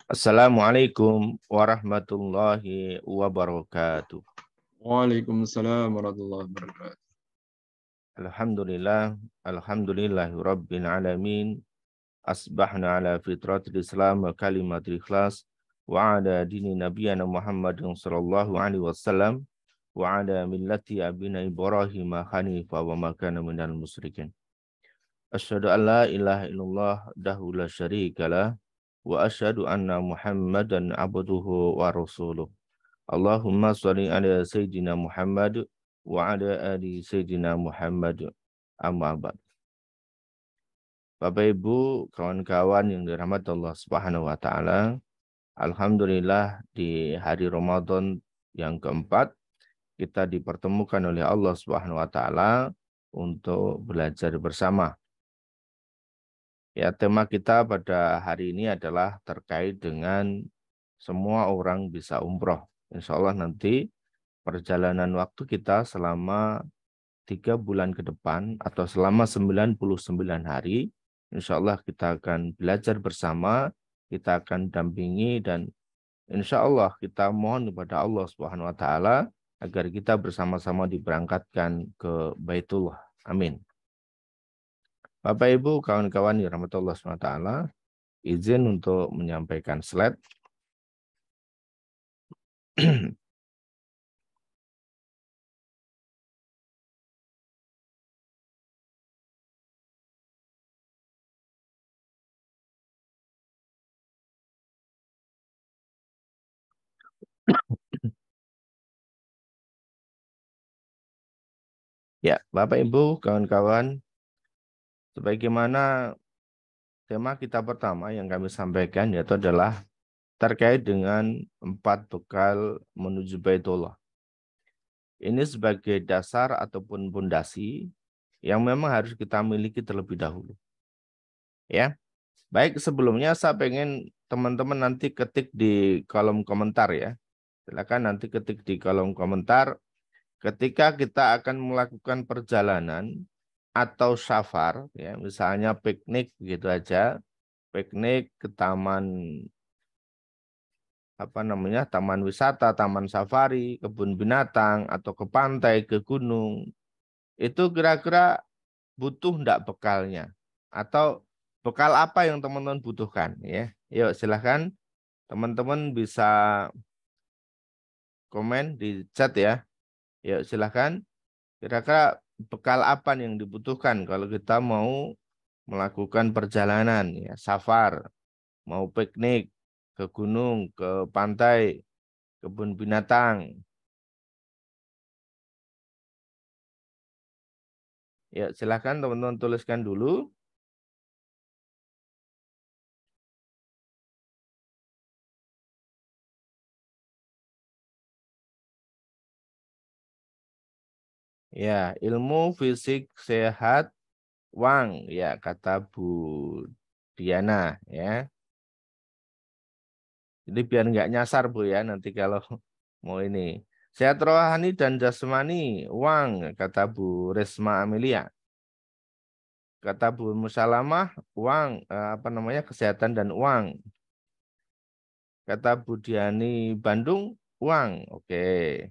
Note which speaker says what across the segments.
Speaker 1: Assalamualaikum warahmatullahi wabarakatuh.
Speaker 2: Waalaikumsalam warahmatullahi wabarakatuh.
Speaker 1: Alhamdulillah, alhamdulillahi rabbil alamin. Asbahna ala fitratil Islam wa kalimatul ikhlas wa ala dini nabiyana Muhammadin sallallahu alaihi wasallam wa ala millati abina Ibrahim hanifa wa ma kana minal musyrikin. Asyhadu an la ilaha illallah wahdahu la syarikalah wa asyhadu anna Muhammadan abduhu wa rasuluh. Allahumma sholli ala Sayyidina Muhammad wa ala ali Sayyidina Muhammad. Amma ba'd. Bapak Ibu, kawan-kawan yang dirahmati Allah Subhanahu wa taala, alhamdulillah di hari Ramadan yang keempat kita dipertemukan oleh Allah Subhanahu wa taala untuk belajar bersama. Ya, tema kita pada hari ini adalah terkait dengan semua orang bisa umroh. Insya Allah nanti perjalanan waktu kita selama 3 bulan ke depan atau selama 99 hari, insya Allah kita akan belajar bersama, kita akan dampingi dan insya Allah kita mohon kepada Allah Subhanahu Wa Taala agar kita bersama-sama diberangkatkan ke Baitullah. Amin. Bapak Ibu, kawan-kawan yang rahmat Allah Subhanahu Wa Taala, izin untuk menyampaikan slide. Ya, Bapak Ibu, kawan-kawan, sebagaimana tema kita pertama yang kami sampaikan yaitu adalah terkait dengan 4 bekal menuju Baitullah. Ini sebagai dasar ataupun pondasi yang memang harus kita miliki terlebih dahulu. Ya, baik sebelumnya saya pengen teman-teman nanti ketik di kolom komentar ya. Silakan nanti ketik di kolom komentar ketika kita akan melakukan perjalanan atau safar ya, misalnya piknik gitu aja, piknik ke taman taman wisata, taman safari, kebun binatang atau ke pantai, ke gunung. Itu kira-kira butuh enggak bekalnya atau bekal apa yang teman-teman butuhkan ya. Yuk silahkan teman-teman bisa komen di chat ya. Yuk silahkan kira-kira bekal apa yang dibutuhkan kalau kita mau melakukan perjalanan ya, safar, mau piknik ke gunung, ke pantai, kebun binatang. Ya, silahkan teman-teman tuliskan dulu. Ya, ilmu fisik sehat, Wang, ya kata Bu Diana ya. Jadi biar nggak nyasar Bu ya nanti kalau mau ini. Sehat rohani dan jasmani, Wang, kata Bu Resma Amelia. Kata Bu Musalamah, Wang, kesehatan dan uang. Kata Bu Diani Bandung, uang. Oke.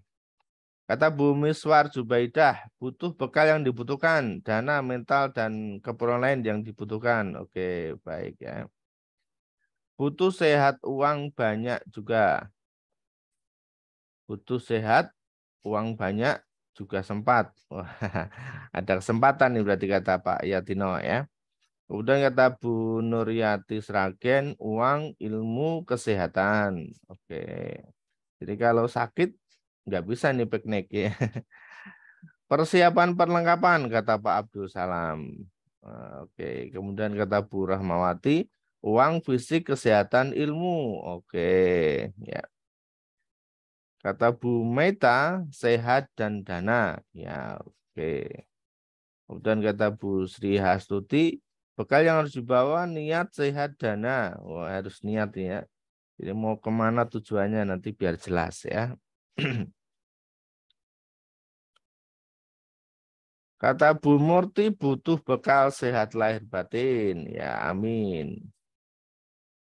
Speaker 1: Kata Bu Miswar Zubaidah, butuh bekal yang dibutuhkan, dana, mental, dan keperluan lain yang dibutuhkan. Oke, baik ya. Butuh sehat, uang banyak juga. Butuh sehat, uang banyak juga sempat. Wah, ada kesempatan nih berarti kata Pak Yatino ya. Kemudian kata Bu Nuryati Sragen, uang, ilmu, kesehatan. Oke. Jadi kalau sakit nggak bisa nih piknik ya. Persiapan perlengkapan kata Pak Abdul Salam. Oke, kemudian kata Bu Rahmawati, uang, fisik, kesehatan, ilmu. Oke, ya. Kata Bu Meta, sehat dan dana. Ya, oke. Kemudian kata Bu Sri Hastuti, bekal yang harus dibawa niat, sehat, dana. Wah, harus niat ya. Jadi mau kemana tujuannya nanti biar jelas ya. Kata Bu Murti butuh bekal sehat lahir batin. Ya, amin.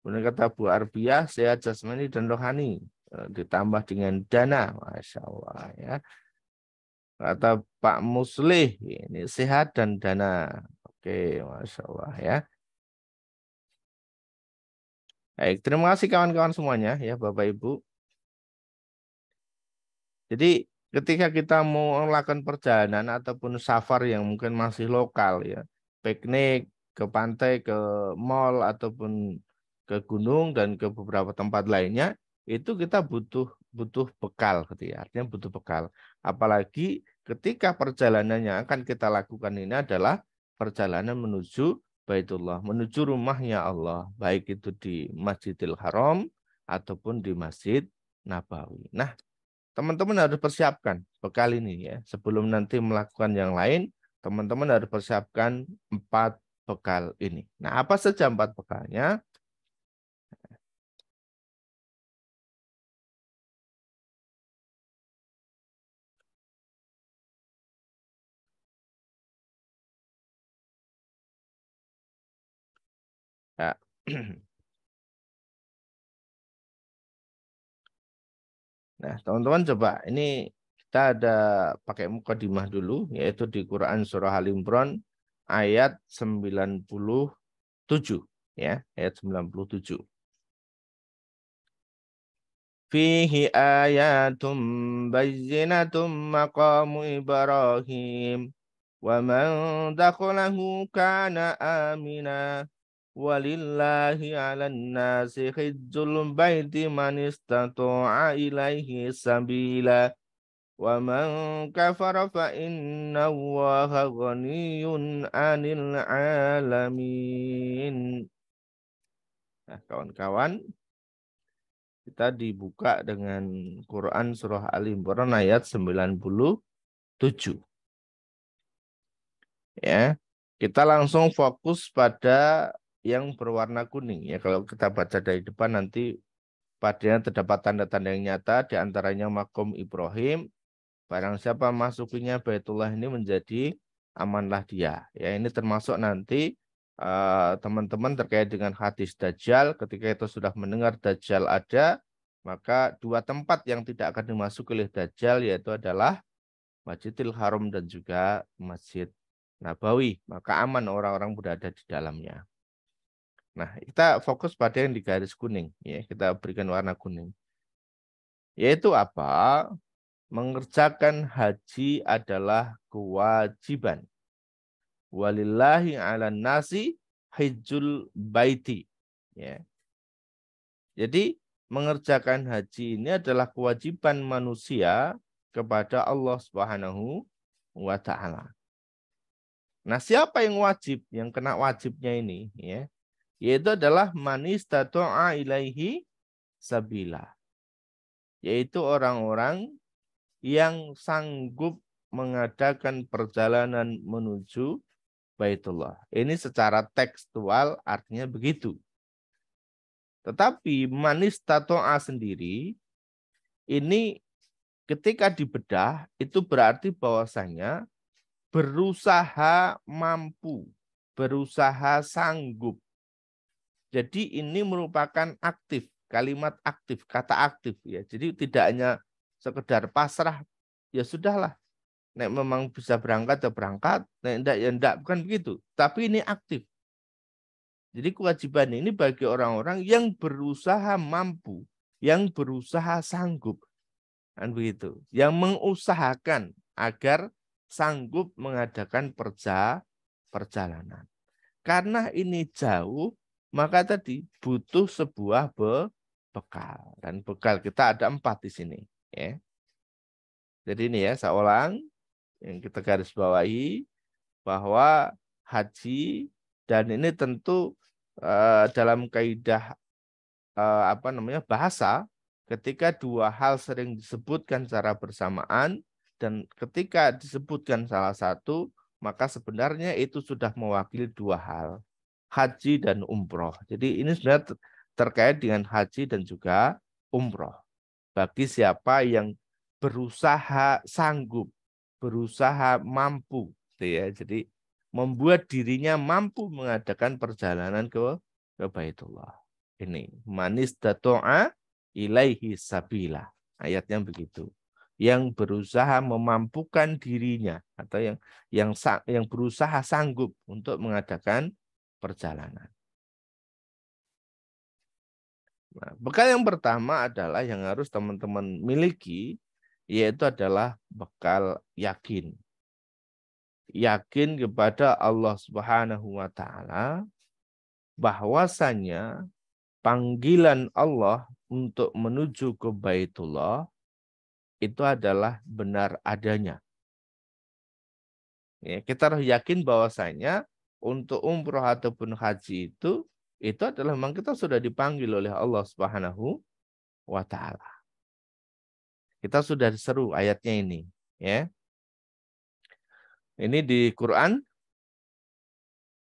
Speaker 1: Kemudian kata Bu Arbiyah, sehat jasmani dan rohani. Ditambah dengan dana. Masya Allah ya. Kata Pak Muslih, ini sehat dan dana. Oke, Masya Allah ya. Baik, terima kasih kawan-kawan semuanya ya Bapak Ibu. Jadi ketika kita mau melakukan perjalanan ataupun safar yang mungkin masih lokal ya, piknik ke pantai, ke mall ataupun ke gunung dan ke beberapa tempat lainnya, itu kita butuh butuh bekal gitu ya. Artinya butuh bekal. Apalagi ketika perjalanan yang akan kita lakukan ini adalah perjalanan menuju Baitullah, menuju rumahnya Allah, baik itu di Masjidil Haram ataupun di Masjid Nabawi. Nah, teman-teman harus persiapkan bekal ini ya. Sebelum nanti melakukan yang lain, teman-teman harus persiapkan 4 bekal ini. Nah, apa saja 4 bekalnya? Ya. Nah, teman-teman coba ini kita ada pakai mukadimah dulu, yaitu di Quran Surah Al Imran ayat 97 ya, ayat 97. Fihi ayatum bayyinatum maqamu Ibrahim wa man dakhalahu kana amina walillahi 'alan nasi hajjul baiti man istata'a ilaihi sabila wa man kafara fa inna Allaha ghaniyyun 'anil 'alamin. Nah, kawan-kawan, kita dibuka dengan Quran Surah Al Imran ayat 97. Ya, kita langsung fokus pada yang berwarna kuning. Ya, kalau kita baca dari depan nanti padanya terdapat tanda-tanda yang nyata, di antaranya makom Ibrahim. Barang siapa masukinya Baitullah ini menjadi amanlah dia. Ya, ini termasuk nanti teman-teman terkait dengan hadis Dajjal. Ketika itu sudah mendengar Dajjal ada, maka 2 tempat yang tidak akan dimasuki oleh Dajjal yaitu adalah Masjidil Haram dan juga Masjid Nabawi. Maka aman orang-orang berada di dalamnya. Nah, kita fokus pada yang di garis kuning. Ya, kita berikan warna kuning. Yaitu apa? Mengerjakan haji adalah kewajiban. Walillahi 'alan nasi hajjul baiti. Ya. Jadi mengerjakan haji ini adalah kewajiban manusia kepada Allah Subhanahu wa taala. Nah, siapa yang wajib? Yang kena wajibnya ini ya, yaitu adalah man istata'a ilaihi sabila. Yaitu orang-orang yang sanggup mengadakan perjalanan menuju Baitullah. Ini secara tekstual artinya begitu. Tetapi manis tato'a sendiri ini ketika dibedah itu berarti bahwasanya berusaha mampu, berusaha sanggup. Jadi ini merupakan aktif, kalimat aktif, kata aktif ya. Jadi tidak hanya sekedar pasrah, ya sudahlah. Nek memang bisa berangkat ya berangkat, nek enggak ya enggak, bukan begitu. Tapi ini aktif. Jadi kewajiban ini bagi orang-orang yang berusaha mampu, yang berusaha sanggup, kan begitu. Yang mengusahakan agar sanggup mengadakan perjalanan. Karena ini jauh, maka tadi butuh sebuah bekal. Dan bekal kita ada 4 di sini. Ya. Jadi ini ya, saya ulang yang kita garis bawahi bahwa haji dan ini tentu dalam kaidah bahasa, ketika 2 hal sering disebutkan secara bersamaan dan ketika disebutkan salah satu, maka sebenarnya itu sudah mewakili 2 hal, haji dan umroh. Jadi ini sebenarnya terkait dengan haji dan juga umroh. Bagi siapa yang berusaha sanggup, berusaha mampu, gitu ya. Jadi membuat dirinya mampu mengadakan perjalanan ke Baitullah. Ini manis dato'a ilaihi sabila. Ayatnya begitu. Yang berusaha memampukan dirinya atau yang berusaha sanggup untuk mengadakan perjalanan. Nah, bekal yang pertama adalah yang harus teman-teman miliki, yaitu adalah bekal yakin. Yakin kepada Allah Subhanahu wa taala bahwasanya panggilan Allah untuk menuju ke Baitullah itu adalah benar adanya. Ya, kita harus yakin bahwasanya untuk umroh ataupun haji itu adalah memang kita sudah dipanggil oleh Allah Subhanahu wa taala. Kita sudah diseru ayatnya ini, ya. Ini di Quran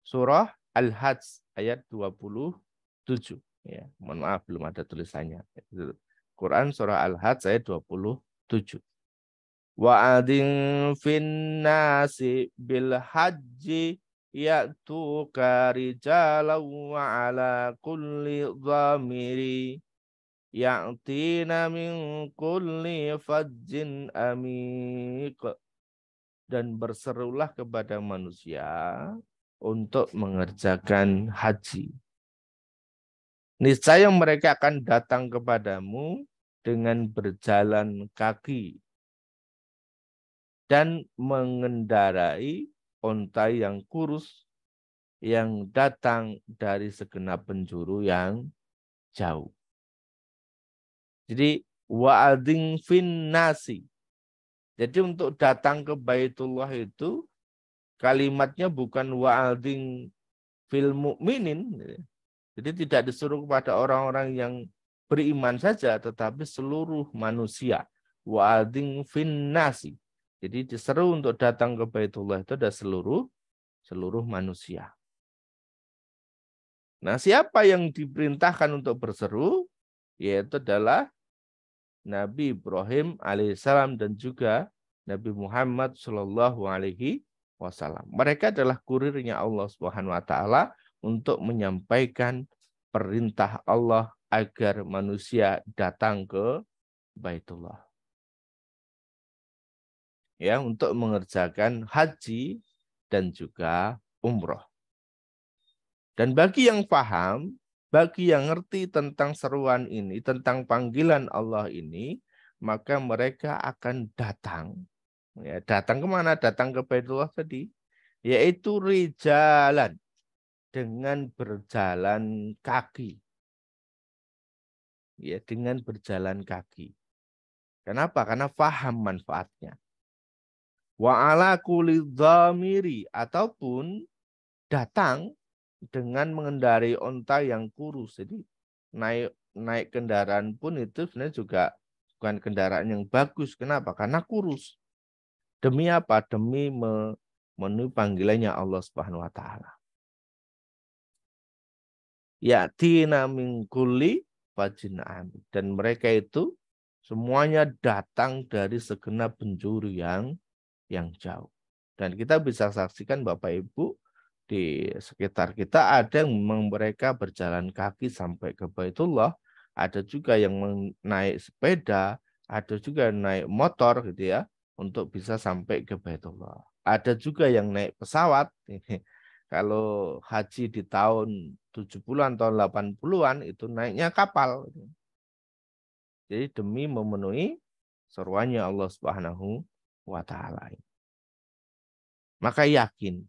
Speaker 1: surah Al-Hajj ayat 27, ya. Mohon maaf belum ada tulisannya. Quran surah Al-Hajj ayat 27. Wa'adin finnasi bil haji ya'tuka rijalan wa ala kulli dhamiri ya'tina min kulli fajjin amiq. Dan berserulah kepada manusia untuk mengerjakan haji. Niscaya mereka akan datang kepadamu dengan berjalan kaki dan mengendarai onta yang kurus yang datang dari segenap penjuru yang jauh. Jadi wa'adhin fin nasi. Jadi untuk datang ke Baitullah itu kalimatnya bukan wa'adhin fil mu'minin. Jadi tidak disuruh kepada orang-orang yang beriman saja, tetapi seluruh manusia. Wa'adhin fin nasi. Jadi diseru untuk datang ke Baitullah itu ada seluruh manusia. Nah, siapa yang diperintahkan untuk berseru? Yaitu adalah Nabi Ibrahim alaihissalam dan juga Nabi Muhammad Shallallahu alaihi wasallam. Mereka adalah kurirnya Allah Subhanahu wa taala untuk menyampaikan perintah Allah agar manusia datang ke Baitullah. Ya, untuk mengerjakan haji dan juga umroh. Dan bagi yang paham, bagi yang ngerti tentang seruan ini, tentang panggilan Allah ini, maka mereka akan datang. Ya, datang kemana? Datang ke Baitullah tadi. Yaitu rijalan, dengan berjalan kaki. Ya, dengan berjalan kaki. Kenapa? Karena paham manfaatnya. Wa ala kulli dhamiri, ataupun datang dengan mengendarai onta yang kurus. Jadi naik kendaraan pun itu sebenarnya juga bukan kendaraan yang bagus. Kenapa? Karena kurus. Demi apa? Demi memenuhi panggilannya Allah Subhanahu wa taala. Ya'tina min kulli fajin amik. Dan mereka itu semuanya datang dari segenap penjuru yang jauh. Dan kita bisa saksikan Bapak Ibu, di sekitar kita ada yang mereka berjalan kaki sampai ke Baitullah, ada juga yang naik sepeda, ada juga yang naik motor gitu ya, untuk bisa sampai ke Baitullah. Ada juga yang naik pesawat. Kalau haji di tahun 70-an, tahun 80-an itu naiknya kapal. Jadi demi memenuhi seruannya Allah Subhanahu wa taala. Maka yakin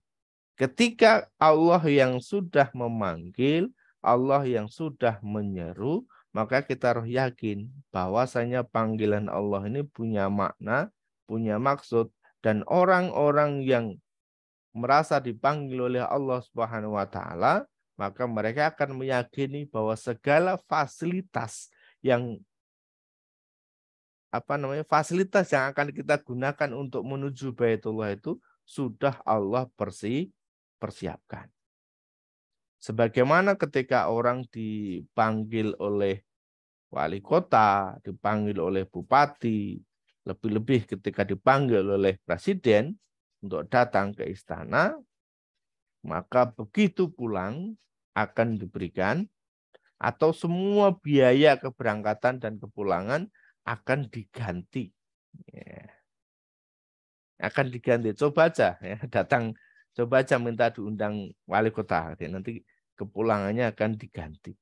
Speaker 1: ketika Allah yang sudah memanggil, Allah yang sudah menyeru, maka kita harus yakin bahwasanya panggilan Allah ini punya makna, punya maksud, dan orang-orang yang merasa dipanggil oleh Allah Subhanahu wa taala, maka mereka akan meyakini bahwa segala fasilitas yang fasilitas yang akan kita gunakan untuk menuju Baitullah itu sudah Allah persiapkan. Sebagaimana ketika orang dipanggil oleh wali kota, dipanggil oleh bupati, lebih-lebih ketika dipanggil oleh presiden untuk datang ke istana, maka begitu pulang akan diberikan atau semua biaya keberangkatan dan kepulangan akan diganti. Ya, akan diganti. Coba aja ya, datang, coba aja minta diundang wali kota. Nanti kepulangannya akan diganti.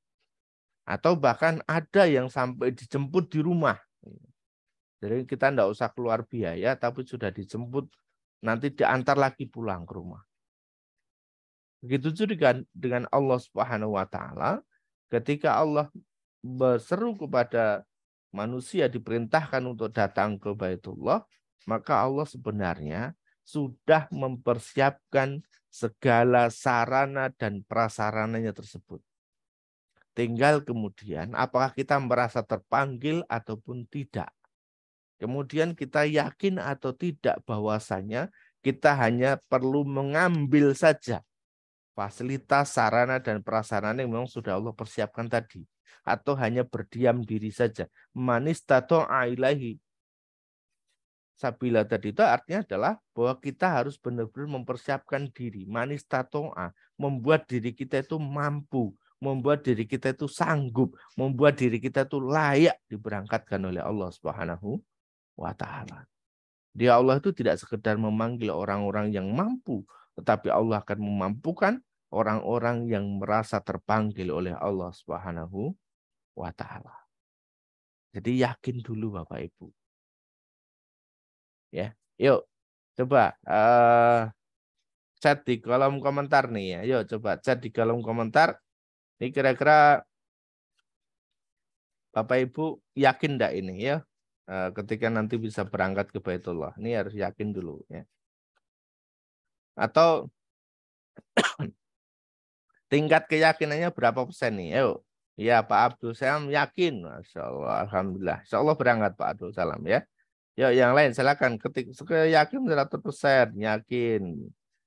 Speaker 1: Atau bahkan ada yang sampai dijemput di rumah. Jadi kita tidak usah keluar biaya, tapi sudah dijemput, nanti diantar lagi pulang ke rumah. Begitu juga dengan Allah Subhanahu wa taala, ketika Allah berseru kepada manusia diperintahkan untuk datang ke Baitullah, maka Allah sebenarnya sudah mempersiapkan segala sarana dan prasarananya tersebut. Tinggal kemudian apakah kita merasa terpanggil ataupun tidak. Kemudian kita yakin atau tidak bahwasanya kita hanya perlu mengambil saja fasilitas, sarana, dan prasarana yang memang sudah Allah persiapkan tadi. Atau hanya berdiam diri saja. Manistato'a ilaihi sabila tadi itu artinya adalah bahwa kita harus benar-benar mempersiapkan diri. Manistato'a, membuat diri kita itu mampu, membuat diri kita itu sanggup, membuat diri kita itu layak diberangkatkan oleh Allah Subhanahu wa ta'ala. Dia Allah itu tidak sekedar memanggil orang-orang yang mampu, tetapi Allah akan memampukan orang-orang yang merasa terpanggil oleh Allah Subhanahu wa ta'ala. Jadi yakin dulu Bapak Ibu. Ya, yuk coba chat di kolom komentar nih ya. Yuk coba chat di kolom komentar. Ini kira-kira Bapak Ibu yakin enggak ini ya? Ketika nanti bisa berangkat ke Baitullah. Ini harus yakin dulu ya. Atau tingkat keyakinannya berapa persen nih? Yuk. Ya Pak Abdul Salam yakin. Masya Allah. Alhamdulillah. Insya Allah berangkat Pak Abdul Salam ya. Yuk yang lain silakan ketik yakin 100%. Yakin.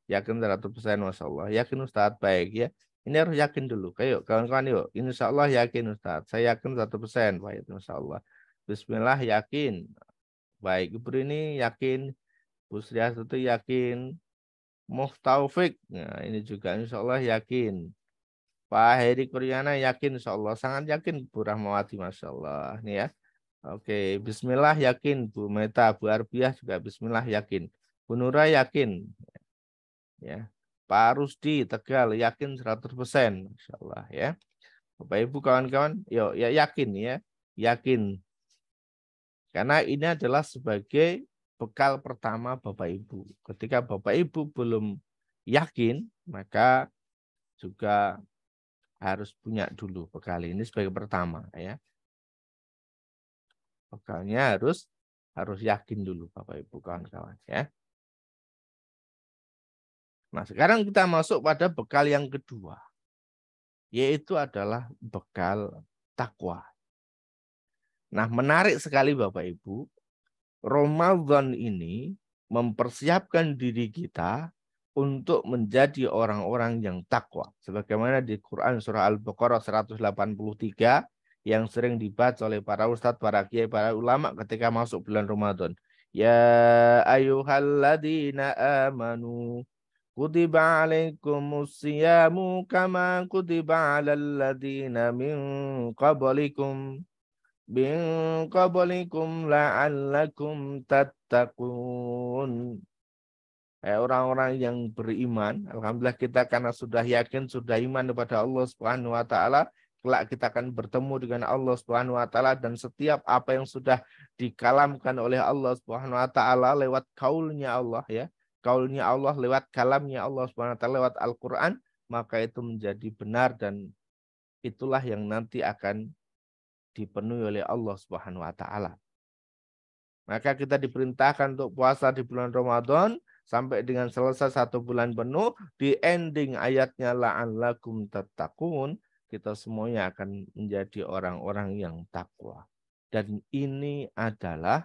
Speaker 1: Yakin 100% Masya Allah. Yakin Ustadz baik ya. Ini harus yakin dulu. Yuk kawan-kawan yuk. Insya Allah yakin Ustadz. Saya yakin 100%. Baik Masya Allah. Bismillah yakin. Baik. Ibu ini yakin. Bu Srias itu yakin. Muhtaufik. Nah, ini juga insya Allah yakin. Pak Heri Kuryana yakin insya Allah. Sangat yakin Bu Rahmawati Masya Allah. Ini ya. Oke. Bismillah yakin. Bu Meta, Bu Arbiah juga Bismillah yakin. Bu Nura yakin. Ya. Pak Rusdi Tegal yakin 100%. Masya Allah ya. Bapak Ibu kawan-kawan. Yuk ya yakin ya. Yakin. Karena ini adalah sebagai bekal pertama Bapak Ibu. Ketika Bapak Ibu belum yakin, maka juga harus punya dulu bekal ini sebagai pertama ya. Bekalnya harus yakin dulu Bapak Ibu kawan-kawan ya. Nah, sekarang kita masuk pada bekal yang kedua. Yaitu adalah bekal takwa. Nah, menarik sekali Bapak Ibu. Ramadan ini mempersiapkan diri kita untuk menjadi orang-orang yang takwa. Sebagaimana di Quran surah Al-Baqarah 183 yang sering dibaca oleh para ustadz, para kiai, para ulama ketika masuk bulan Ramadan. Ya ayyuhalladzina amanu kutiba alaikumus siyamu kama kutiba alal ladzina min qablikum min qablikum la'allakum tattaqun. Orang-orang yang beriman, alhamdulillah kita karena sudah yakin, sudah iman kepada Allah Subhanahu wa taala, kelak kita akan bertemu dengan Allah Subhanahu wa taala dan setiap apa yang sudah dikalamkan oleh Allah Subhanahu wa taala lewat kaulnya Allah ya. Kaulnya Allah lewat kalamnya Allah Subhanahu wa taala lewat Al-Qur'an, maka itu menjadi benar dan itulah yang nanti akan dipenuhi oleh Allah Subhanahu wa taala. Maka kita diperintahkan untuk puasa di bulan Ramadan sampai dengan selesai 1 bulan penuh. Di ending ayatnya la'allakum tattaqun, kita semuanya akan menjadi orang-orang yang takwa. Dan ini adalah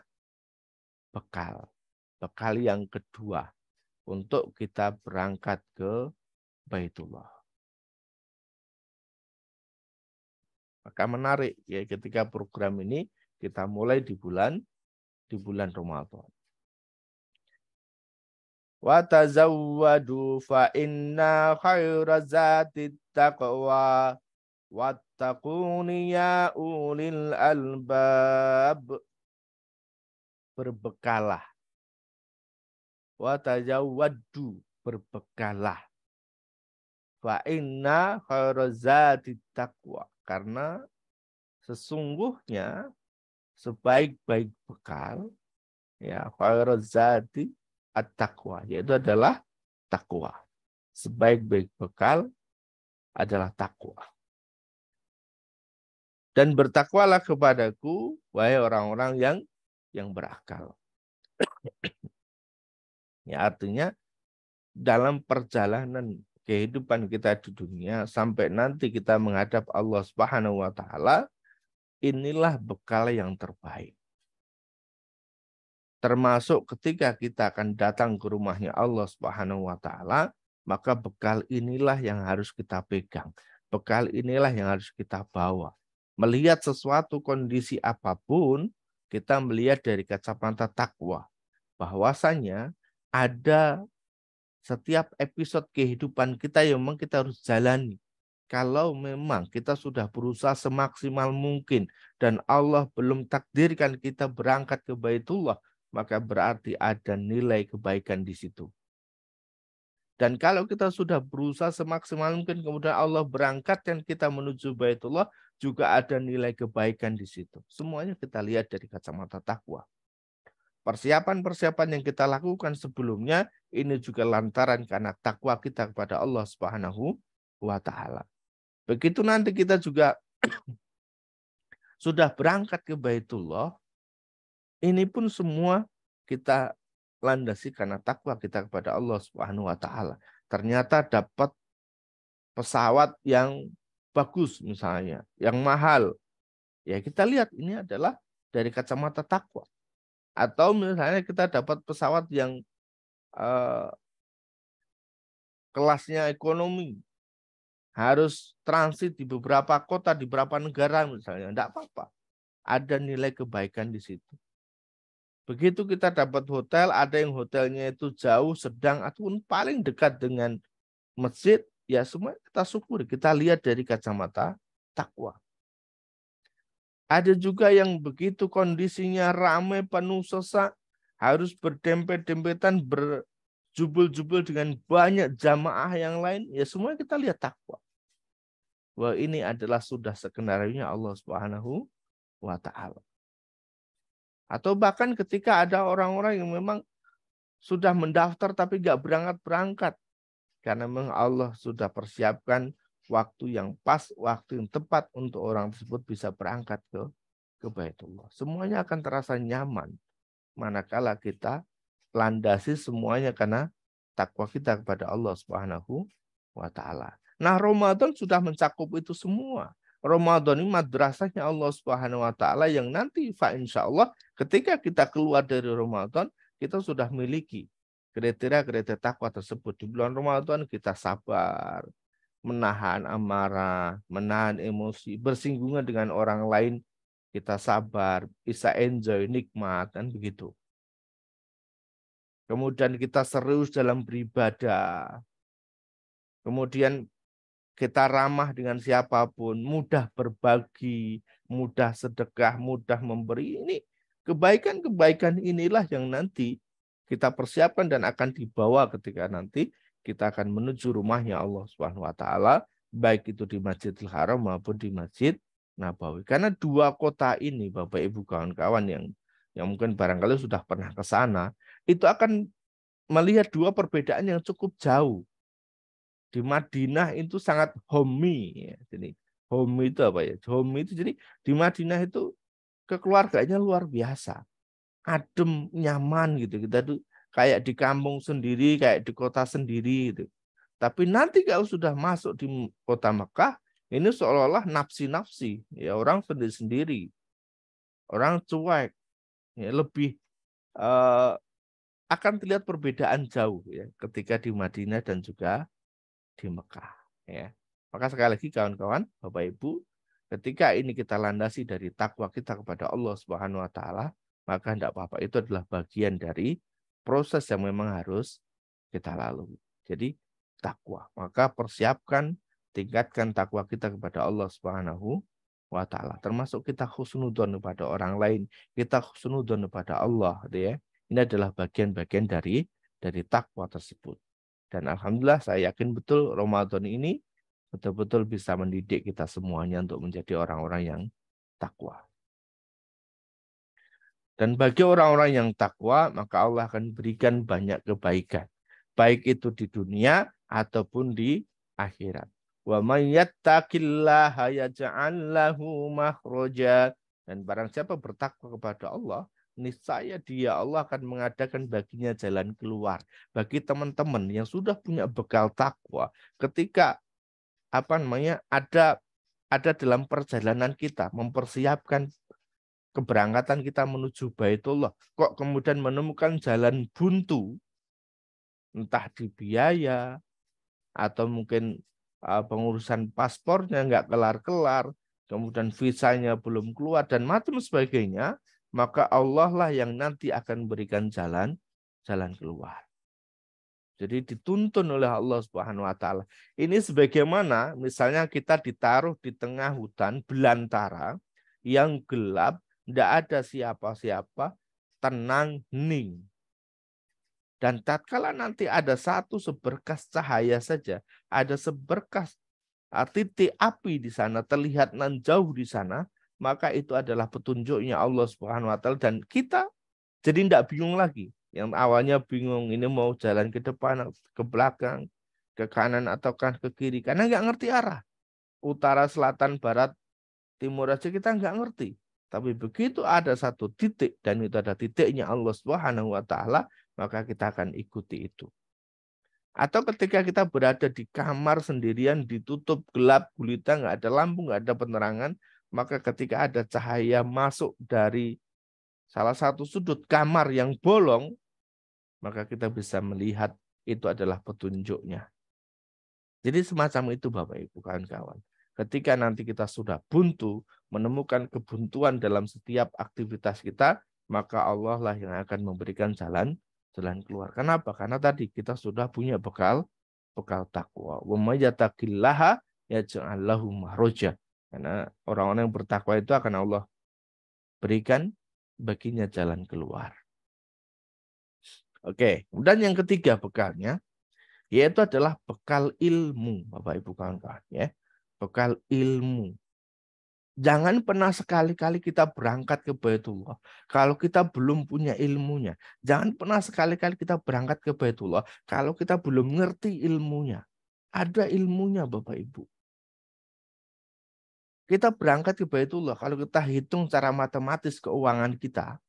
Speaker 1: bekal yang kedua untuk kita berangkat ke Baitullah. Maka menarik ya ketika program ini kita mulai di bulan Ramadan. Wa tazawwadu fa inna khaira zati taqwa. Wattaquni ya ulil albab. Berbekalah. Watajawwaddu. Berbekalah. Fa inna khairazati taqwa. Karena sesungguhnya sebaik-baik bekal, ya, khairazati at-taqwa, yaitu adalah takwa. Sebaik-baik bekal adalah takwa. Dan bertakwalah kepadaku, wahai orang-orang yang berakal. Ya, artinya dalam perjalanan kehidupan kita di dunia sampai nanti kita menghadap Allah Subhanahu wa taala, inilah bekal yang terbaik. Termasuk ketika kita akan datang ke rumahnya Allah Subhanahu wa taala, maka bekal inilah yang harus kita pegang. Bekal inilah yang harus kita bawa. Melihat sesuatu kondisi apapun, kita melihat dari kacamata takwa. Bahwasanya ada setiap episode kehidupan kita yang memang kita harus jalani. Kalau memang kita sudah berusaha semaksimal mungkin dan Allah belum takdirkan kita berangkat ke Baitullah, maka berarti ada nilai kebaikan di situ. Dan kalau kita sudah berusaha semaksimal mungkin, kemudian Allah berangkatkan kita menuju Baitullah, juga ada nilai kebaikan di situ. Semuanya kita lihat dari kacamata takwa. Persiapan-persiapan yang kita lakukan sebelumnya, ini juga lantaran karena takwa kita kepada Allah Subhanahu wa taala. Begitu nanti kita juga sudah berangkat ke Baitullah, ini pun semua kita landasi karena takwa kita kepada Allah Subhanahu wa taala. Ternyata dapat pesawat yang bagus misalnya, yang mahal. Ya kita lihat ini adalah dari kacamata takwa. Atau misalnya kita dapat pesawat yang kelasnya ekonomi, harus transit di beberapa kota, di beberapa negara misalnya, enggak apa-apa. Ada nilai kebaikan di situ. Begitu kita dapat hotel, ada yang hotelnya itu jauh, sedang, ataupun paling dekat dengan masjid, ya semua kita syukuri. Kita lihat dari kacamata takwa. Ada juga yang begitu kondisinya ramai, penuh sesak, harus berdempet-dempetan, berjubel-jubel dengan banyak jamaah yang lain, ya semua kita lihat takwa. Wah, ini adalah sudah skenario-nya Allah Subhanahu wa taala. Atau bahkan ketika ada orang-orang yang memang sudah mendaftar tapi nggak berangkat-berangkat. Karena memang Allah sudah persiapkan waktu yang pas, waktu yang tepat untuk orang tersebut bisa berangkat ke Baitullah. Semuanya akan terasa nyaman. Manakala kita landasi semuanya karena takwa kita kepada Allah Subhanahu wa taala. Nah, Ramadan sudah mencakup itu semua. Ramadan ini madrasahnya Allah Subhanahu wa taala yang nanti insya Allah ketika kita keluar dari Ramadan, kita sudah miliki kriteria-kriteria takwa tersebut. Di bulan Ramadan kita sabar, menahan amarah, menahan emosi, bersinggungan dengan orang lain, kita sabar, bisa enjoy, nikmat, kan begitu. Kemudian kita serius dalam beribadah. Kemudian kita ramah dengan siapapun, mudah berbagi, mudah sedekah, mudah memberi. Ini kebaikan-kebaikan inilah yang nanti kita persiapkan dan akan dibawa ketika nanti kita akan menuju rumahnya Allah Subhanahu wa taala, baik itu di Masjidil Haram maupun di Masjid Nabawi. Karena dua kota ini, Bapak Ibu kawan-kawan yang mungkin barangkali sudah pernah ke sana, itu akan melihat dua perbedaan yang cukup jauh. Di Madinah itu sangat homey, ya. Jadi homey itu apa ya? Homey itu jadi di Madinah itu kekeluarganya luar biasa, adem, nyaman gitu. Kita tuh kayak di kampung sendiri, kayak di kota sendiri gitu. Tapi nanti kalau sudah masuk di kota Mekah, ini seolah-olah nafsi-nafsi, ya orang sendiri-sendiri, orang cuek, ya lebih akan terlihat perbedaan jauh ya ketika di Madinah dan juga di Mekah, ya. Maka sekali lagi kawan-kawan, Bapak Ibu, ketika ini kita landasi dari takwa kita kepada Allah Subhanahu wa taala, maka tidak apa-apa, itu adalah bagian dari proses yang memang harus kita lalui. Jadi takwa, maka persiapkan tingkatkan takwa kita kepada Allah Subhanahu wa taala. Termasuk kita husnudzon kepada orang lain, kita husnudzon kepada Allah, gitu ya. Ini adalah bagian-bagian dari takwa tersebut. Dan alhamdulillah saya yakin betul Ramadan ini betul-betul bisa mendidik kita semuanya untuk menjadi orang-orang yang takwa. Dan bagi orang-orang yang takwa, maka Allah akan berikan banyak kebaikan. Baik itu di dunia ataupun di akhirat. Wa may yattaqillaha yaj'al lahu makhraja. Dan barang siapa bertakwa kepada Allah, niscaya dia Allah akan mengadakan baginya jalan keluar. Bagi teman-teman yang sudah punya bekal takwa, ketika ada dalam perjalanan kita mempersiapkan keberangkatan kita menuju Baitullah, kok kemudian menemukan jalan buntu, entah di biaya atau mungkin pengurusan paspornya nggak kelar-kelar, kemudian visanya belum keluar dan macam sebagainya, maka Allah lah yang nanti akan berikan jalan keluar. Jadi dituntun oleh Allah Subhanahu wa taala. Ini sebagaimana misalnya kita ditaruh di tengah hutan belantara yang gelap, tidak ada siapa-siapa, tenang, hening. Dan tatkala nanti ada satu seberkas cahaya saja, ada seberkas titik api di sana, terlihat nan jauh di sana, maka itu adalah petunjuknya Allah Subhanahu wa taala dan kita jadi tidak bingung lagi. Yang awalnya bingung ini mau jalan ke depan, ke belakang, ke kanan ataukah ke kiri, karena nggak ngerti arah. Utara, selatan, barat, timur aja kita nggak ngerti. Tapi begitu ada satu titik dan itu ada titiknya Allah Subhanahu wa taala, maka kita akan ikuti itu. Atau ketika kita berada di kamar sendirian, ditutup gelap gulita, nggak ada lampu, nggak ada penerangan, maka ketika ada cahaya masuk dari salah satu sudut kamar yang bolong, maka kita bisa melihat itu adalah petunjuknya. Jadi semacam itu Bapak Ibu kawan-kawan. Ketika nanti kita sudah buntu, menemukan kebuntuan dalam setiap aktivitas kita, maka Allah lah yang akan memberikan jalan keluar. Kenapa? Karena tadi kita sudah punya bekal takwa. Wa may yattaqillaha yaj'al lahu makhraja. Karena orang-orang yang bertakwa itu akan Allah berikan baginya jalan keluar. Oke, kemudian yang ketiga bekalnya yaitu adalah bekal ilmu, Bapak Ibu kawan-kawan ya. Bekal ilmu. Jangan pernah sekali-kali kita berangkat ke Baitullah kalau kita belum punya ilmunya. Jangan pernah sekali-kali kita berangkat ke Baitullah kalau kita belum ngerti ilmunya. Ada ilmunya Bapak Ibu. Kita berangkat ke Baitullah kalau kita hitung secara matematis keuangan kita.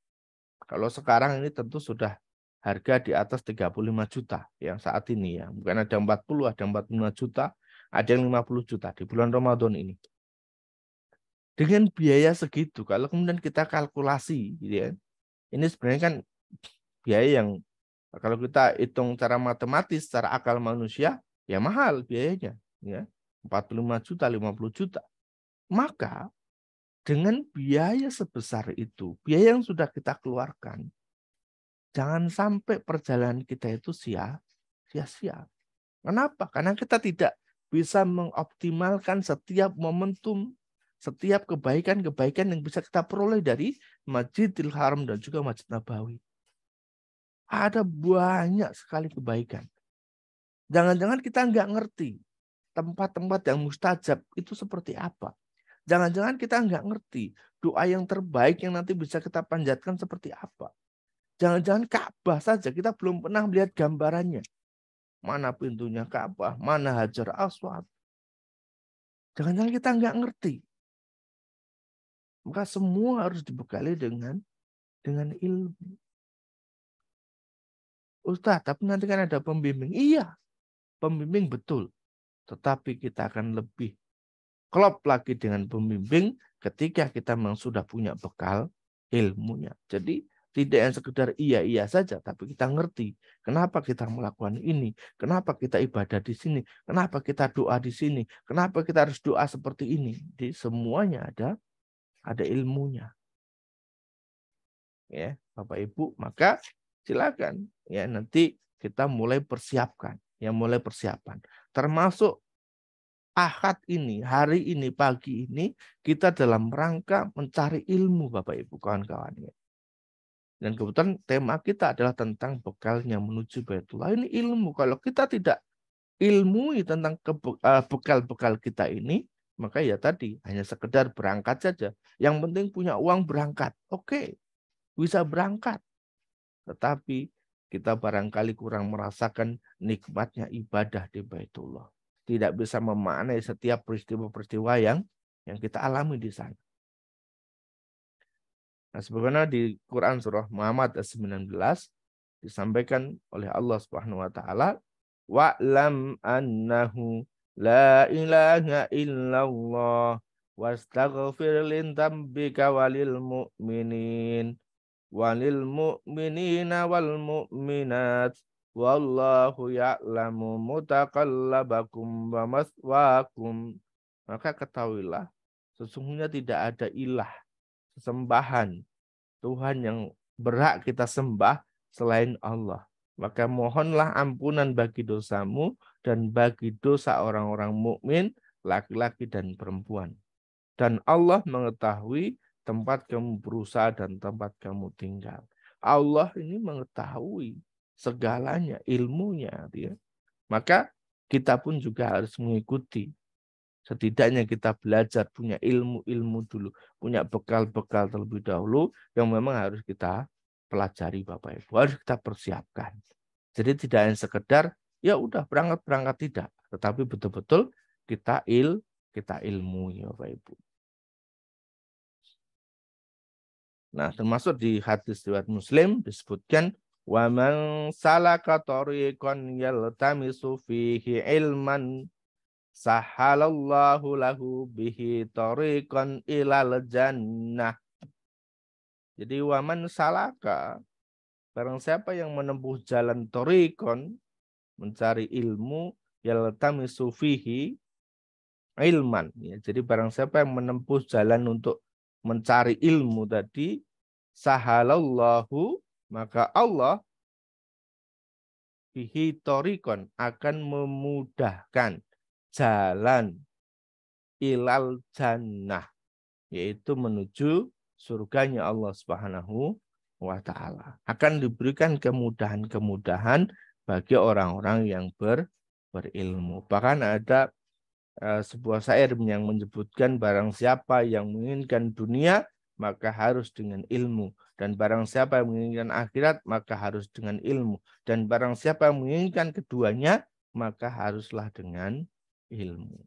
Speaker 1: Kalau sekarang ini tentu sudah harga di atas 35 juta yang saat ini ya. Bukan ada 40, ada 45 juta, ada yang 50 juta di bulan Ramadan ini. Dengan biaya segitu, kalau kemudian kita kalkulasi, gitu ya, ini sebenarnya kan biaya yang kalau kita hitung secara matematis, secara akal manusia, ya mahal biayanya. Ya. 45 juta, 50 juta. Maka dengan biaya sebesar itu, biaya yang sudah kita keluarkan, jangan sampai perjalanan kita itu sia-sia. Kenapa? Karena kita tidak bisa mengoptimalkan setiap momentum, setiap kebaikan-kebaikan yang bisa kita peroleh dari Masjidil Haram dan juga Masjid Nabawi. Ada banyak sekali kebaikan. Jangan-jangan kita nggak ngerti tempat-tempat yang mustajab itu seperti apa. Jangan-jangan kita nggak ngerti doa yang terbaik yang nanti bisa kita panjatkan seperti apa. Jangan-jangan Ka'bah saja kita belum pernah melihat gambarannya. Mana pintunya Ka'bah, mana Hajar Aswad. Jangan-jangan kita nggak ngerti. Maka semua harus dibekali dengan ilmu. Ustaz, tapi nanti kan ada pembimbing. Iya, pembimbing betul. Tetapi kita akan lebih klop lagi dengan pembimbing ketika kita memang sudah punya bekal ilmunya. Jadi tidak yang sekedar iya saja, tapi kita ngerti kenapa kita melakukan ini, kenapa kita ibadah di sini, kenapa kita doa di sini, kenapa kita harus doa seperti ini. Di semuanya ada ilmunya. Ya, Bapak Ibu, maka silakan ya nanti kita mulai persiapkan, mulai persiapan. Termasuk Ahad ini, hari ini, pagi ini, kita dalam rangka mencari ilmu, Bapak Ibu, kawan-kawan. Dan kebetulan tema kita adalah tentang bekalnya menuju Baitullah. Ini ilmu. Kalau kita tidak ilmui tentang bekal-bekal kita ini, maka ya tadi, hanya sekedar berangkat saja. Yang penting punya uang berangkat. Oke, bisa berangkat. Tetapi kita barangkali kurang merasakan nikmatnya ibadah di Baitullah. Tidak bisa memaknai setiap peristiwa-peristiwa yang kita alami di sana. Nah, sebagaimana di Quran surah Muhammad ayat 19 disampaikan oleh Allah Subhanahu wa taala, wa'lam annahu la ilaha illallah wastaghfir lidzambika walil mu'minina wal mu'minat wallahu ya'lamu mutaqallabakum wa maswaakum. Maka ketahuilah sesungguhnya tidak ada ilah sesembahan Tuhan yang berhak kita sembah selain Allah. Maka mohonlah ampunan bagi dosamu dan bagi dosa orang-orang mukmin, laki-laki dan perempuan. Dan Allah mengetahui tempat kamu berusaha dan tempat kamu tinggal. Allah ini mengetahui segalanya, ilmunya. Ya. Maka kita pun juga harus mengikuti. Setidaknya kita belajar, punya ilmu-ilmu dulu, punya bekal-bekal terlebih dahulu yang memang harus kita pelajari, Bapak Ibu, harus kita persiapkan. Jadi tidak hanya sekedar ya udah berangkat tidak, tetapi betul-betul kita ilmu ya Bapak Ibu. Nah, termasuk di hadis riwayat Muslim disebutkan wa man salaka tariqan yaltamisu fihi ilman sahalallahu lahu bihi tariqan ilal jannah. Jadi waman salaka, barang siapa yang menempuh jalan tariqan, mencari ilmu, yaltamisu fihi ilman. Ya, jadi barang siapa yang menempuh jalan untuk mencari ilmu tadi, sahalallahu, maka Allah bihi tariqan akan memudahkan jalan ilal jannah, yaitu menuju surganya Allah Subhanahu wa taala. Akan diberikan kemudahan-kemudahan bagi orang-orang yang berilmu. Bahkan ada sebuah syair yang menyebutkan barang siapa yang menginginkan dunia maka harus dengan ilmu, dan barang siapa yang menginginkan akhirat maka harus dengan ilmu, dan barang siapa yang menginginkan keduanya maka haruslah dengan ilmu.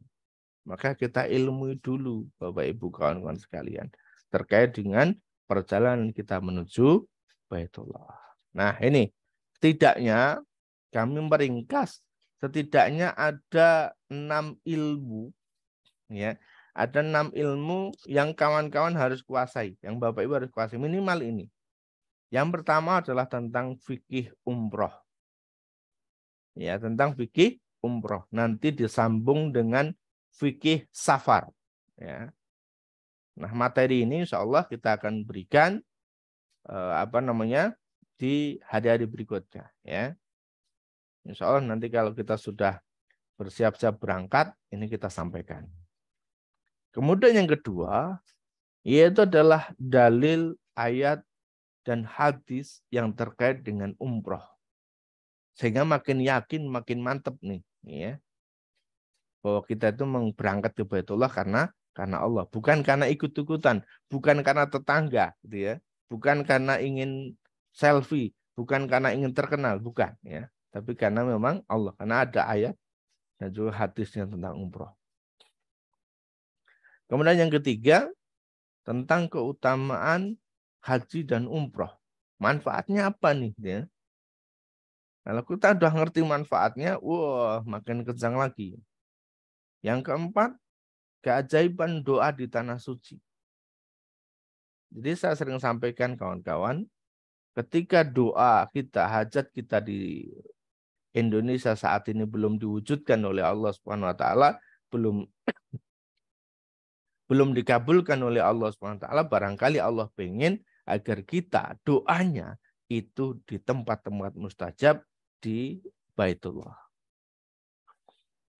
Speaker 1: Maka kita ilmui dulu Bapak Ibu kawan-kawan sekalian terkait dengan perjalanan kita menuju Baitullah. Nah, ini setidaknya kami meringkas, setidaknya ada 6 ilmu, ya. Ada 6 ilmu yang kawan-kawan harus kuasai, yang Bapak Ibu harus kuasai minimal ini. Yang pertama adalah tentang fikih umroh. Ya, tentang fikih umroh. Nanti disambung dengan fikih safar. Ya. Nah, materi ini insya Allah kita akan berikan di hari-hari berikutnya. Ya. Insya Allah nanti kalau kita sudah bersiap-siap berangkat, ini kita sampaikan. Kemudian yang kedua, yaitu adalah dalil ayat dan hadis yang terkait dengan umroh. Sehingga makin yakin, makin mantap nih. Ya. Bahwa kita itu berangkat ke Baitullah karena Allah, bukan karena ikut-ikutan, bukan karena tetangga, gitu ya, bukan karena ingin selfie, bukan karena ingin terkenal, bukan, ya, tapi karena memang Allah, karena ada ayat dan juga hadisnya tentang umroh. Kemudian yang ketiga tentang keutamaan haji dan umroh, manfaatnya apa nih, ya? Kalau kita udah ngerti manfaatnya, wah makin kejang lagi. Yang keempat, keajaiban doa di tanah suci. Jadi saya sering sampaikan kawan-kawan, ketika doa kita, hajat kita di Indonesia saat ini belum diwujudkan oleh Allah Subhanahu wa taala, belum dikabulkan oleh Allah Subhanahu wa taala, barangkali Allah pengen agar kita doanya itu di tempat-tempat mustajab di Baitullah.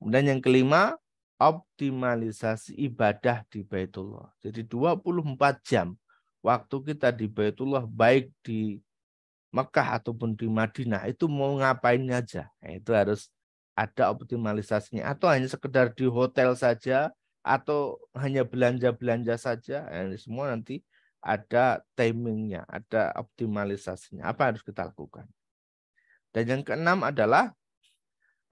Speaker 1: Kemudian yang kelima, optimalisasi ibadah di Baitullah. Jadi 24 jam waktu kita di Baitullah, baik di Mekah ataupun di Madinah, itu mau ngapain aja. Nah, itu harus ada optimalisasinya. Atau hanya sekedar di hotel saja, atau hanya belanja-belanja saja. Nah, ini semua nanti ada timingnya, ada optimalisasinya. Apa harus kita lakukan? Dan yang keenam adalah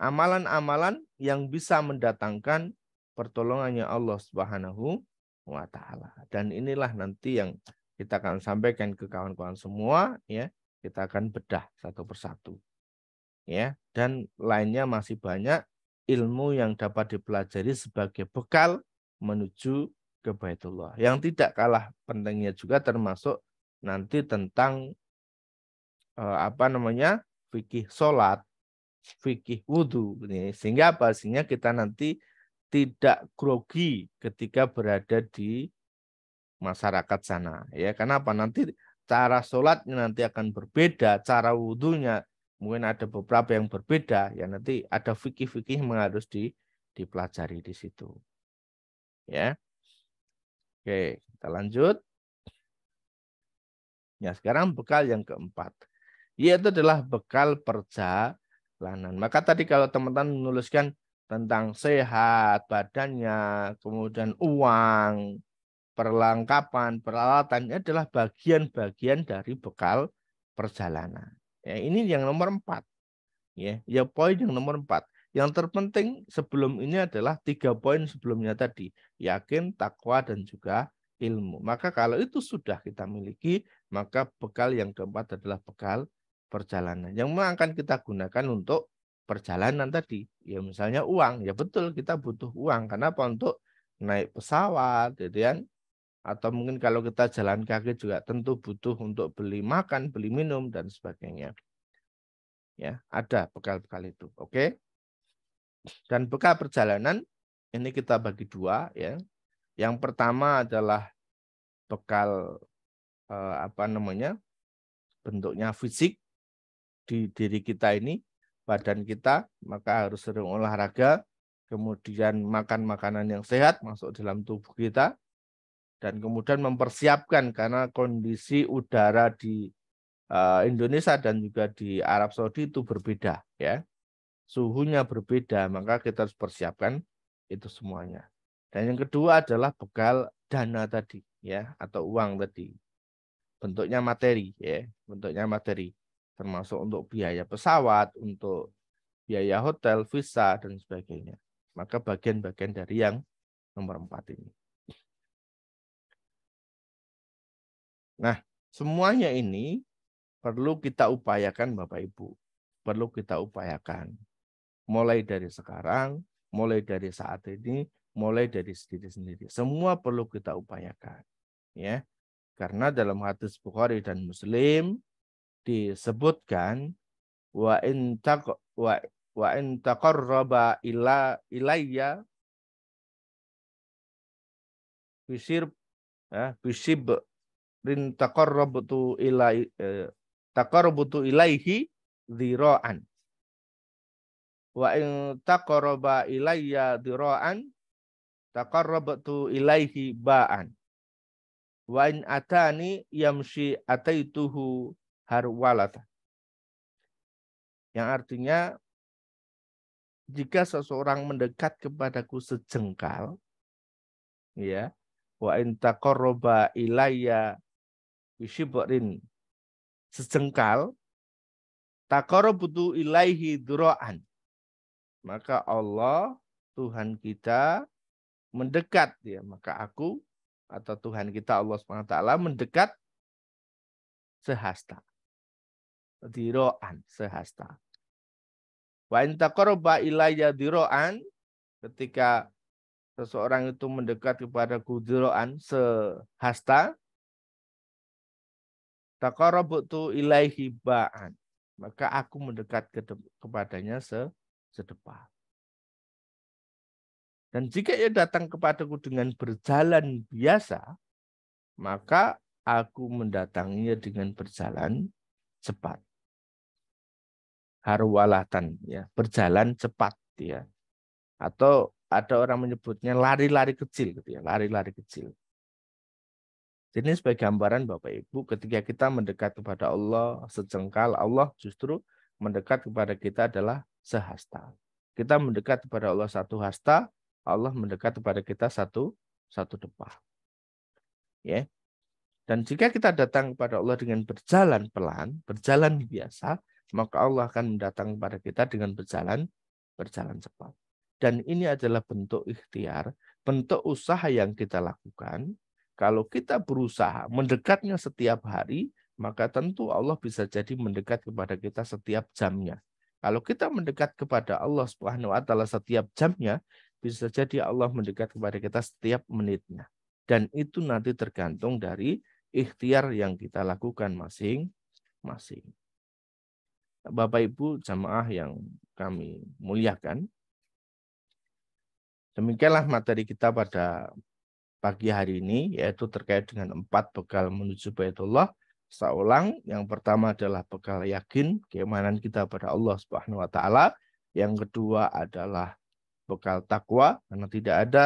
Speaker 1: amalan-amalan yang bisa mendatangkan pertolongannya Allah Subhanahu wa taala. Dan inilah nanti yang kita akan sampaikan ke kawan-kawan semua, ya. Kita akan bedah satu persatu. Ya, dan lainnya masih banyak ilmu yang dapat dipelajari sebagai bekal menuju ke Baitullah. Yang tidak kalah pentingnya juga termasuk nanti tentang fikih sholat, fikih wudhu. Sehingga apa? Sehingga kita nanti tidak grogi ketika berada di masyarakat sana. Ya, kenapa? Nanti cara sholatnya nanti akan berbeda, cara wudhunya mungkin ada beberapa yang berbeda. Ya, nanti ada fikih-fikih yang harus dipelajari di situ. Ya, oke, kita lanjut. Ya, sekarang bekal yang keempat, yaitu adalah bekal perjalanan. Maka tadi kalau teman-teman menuliskan tentang sehat badannya, kemudian uang, perlengkapan, peralatan, adalah bagian-bagian dari bekal perjalanan. Ya, ini yang nomor 4. Ya, poin yang nomor 4. Yang terpenting sebelum ini adalah 3 poin sebelumnya tadi. Yakin, takwa, dan juga ilmu. Maka kalau itu sudah kita miliki, maka bekal yang keempat adalah bekal perjalanan. Yang akan kita gunakan untuk perjalanan tadi. Ya misalnya uang. Ya betul, kita butuh uang. Kenapa? Untuk naik pesawat, gitu kan? Atau mungkin kalau kita jalan kaki juga tentu butuh untuk beli makan, beli minum, dan sebagainya. Ya, ada bekal-bekal itu. Oke. Dan bekal perjalanan ini kita bagi 2, ya. Yang pertama adalah bekal bentuknya fisik di diri kita ini, badan kita, maka harus sering olahraga, kemudian makan makanan yang sehat masuk dalam tubuh kita, dan kemudian mempersiapkan karena kondisi udara di Indonesia dan juga di Arab Saudi itu berbeda, ya. Suhunya berbeda, maka kita harus persiapkan itu semuanya. Dan yang kedua adalah bekal dana tadi, ya, atau uang tadi. Bentuknya materi, ya, bentuknya materi. Termasuk untuk biaya pesawat, untuk biaya hotel, visa, dan sebagainya. Maka bagian-bagian dari yang nomor 4 ini. Nah, semuanya ini perlu kita upayakan Bapak Ibu. Perlu kita upayakan. Mulai dari sekarang, mulai dari saat ini, mulai dari sendiri-sendiri. Semua perlu kita upayakan. Ya. Karena dalam hadis Bukhari dan Muslim disebutkan wa in taqarraba ilayya bisibrin taqarrabtu ilaihi dzira'an. Wa in taqarraba ilayya dzira'an taqarrabtu ilaihi ba'an. Wa in atani yamshi ataituhu harwalata. Yang artinya jika seseorang mendekat kepadaku sejengkal, ya, wa in taqarraba ilayya bisibrin, sejengkal, taqarrabtu ilaihi dzira'an. Maka Allah Tuhan kita mendekat, ya, maka aku atau Tuhan kita Allah SWT mendekat sehasta. Diro'an, sehasta. Wa in taqarraba ilayya diro'an, ketika seseorang itu mendekat kepadaku diro'an, sehasta, taqarrabtu ilaihi ba'an, maka aku mendekat kepadanya sedepan. Dan jika ia datang kepadaku dengan berjalan biasa, maka aku mendatanginya dengan berjalan cepat. Harwalatan, ya, berjalan cepat, ya. Atau ada orang menyebutnya lari-lari kecil gitu ya, lari-lari kecil. Jadi ini sebagai gambaran Bapak Ibu, ketika kita mendekat kepada Allah sejengkal, Allah justru mendekat kepada kita adalah sehasta. Kita mendekat kepada Allah satu hasta, Allah mendekat kepada kita satu depa. Ya. Dan jika kita datang kepada Allah dengan berjalan pelan, berjalan biasa, maka Allah akan mendatang kepada kita dengan berjalan cepat. Dan ini adalah bentuk ikhtiar, bentuk usaha yang kita lakukan. Kalau kita berusaha mendekatnya setiap hari, maka tentu Allah bisa jadi mendekat kepada kita setiap jamnya. Kalau kita mendekat kepada Allah Subhanahu wa taala setiap jamnya, bisa jadi Allah mendekat kepada kita setiap menitnya. Dan itu nanti tergantung dari ikhtiar yang kita lakukan masing-masing. Bapak Ibu jamaah yang kami muliakan, demikianlah materi kita pada pagi hari ini, yaitu terkait dengan 4 bekal menuju Baitullah. Saya ulang, yang pertama adalah bekal yakin, keimanan kita pada Allah Subhanahu wa taala. Yang kedua adalah bekal takwa, karena tidak ada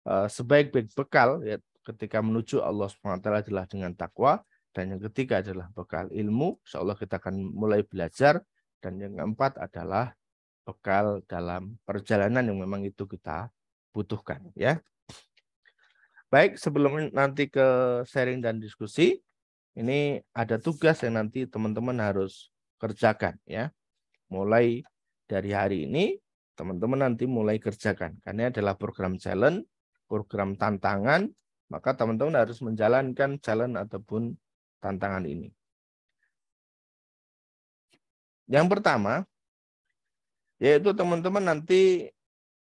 Speaker 1: sebaik-baik bekal ya, ketika menuju Allah Subhanahu wa taala adalah dengan takwa. Dan yang ketiga adalah bekal ilmu, insyaallah kita akan mulai belajar. Dan yang keempat adalah bekal dalam perjalanan yang memang itu kita butuhkan ya. Baik, sebelum nanti ke sharing dan diskusi, ini ada tugas yang nanti teman-teman harus kerjakan ya. Mulai dari hari ini, teman-teman nanti mulai kerjakan. Karena ini adalah program challenge, program tantangan, maka teman-teman harus menjalankan challenge ataupun tantangan ini. Yang pertama, yaitu teman-teman nanti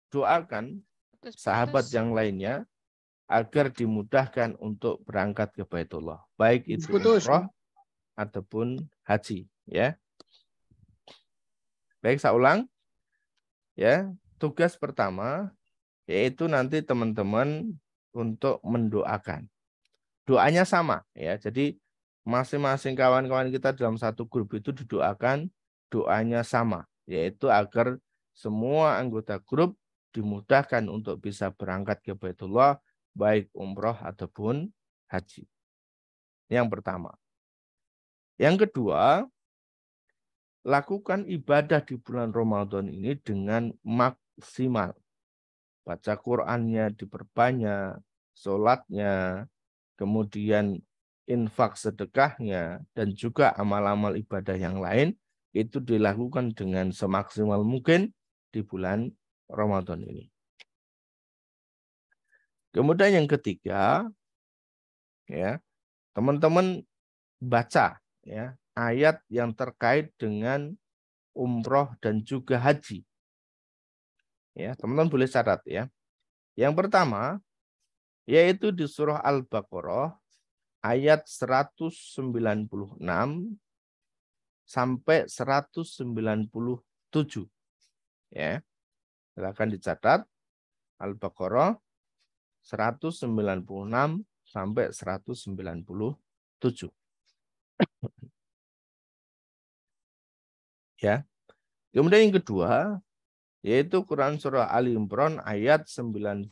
Speaker 1: doakan sahabat yang lainnya agar dimudahkan untuk berangkat ke Baitullah, baik itu umroh ataupun haji ya. Baik, saya ulang ya. Tugas pertama yaitu nanti teman-teman untuk mendoakan. Doanya sama ya. Jadi masing-masing kawan-kawan kita dalam satu grup itu didoakan doanya sama, yaitu agar semua anggota grup dimudahkan untuk bisa berangkat ke Baitullah, baik umroh ataupun haji. Yang pertama. Yang kedua, lakukan ibadah di bulan Ramadan ini dengan maksimal. Baca Qur'annya diperbanyak, sholatnya, kemudian infak sedekahnya, dan juga amal-amal ibadah yang lain, itu dilakukan dengan semaksimal mungkin di bulan Ramadan ini. Kemudian yang ketiga, ya, teman-teman baca ya ayat yang terkait dengan umroh dan juga haji. Ya, teman-teman boleh catat ya. Yang pertama yaitu di surah Al-Baqarah ayat 196 sampai 197. Ya. Silakan dicatat Al-Baqarah 196 sampai 197. Ya. Kemudian yang kedua yaitu Quran surah Ali Imran ayat 97.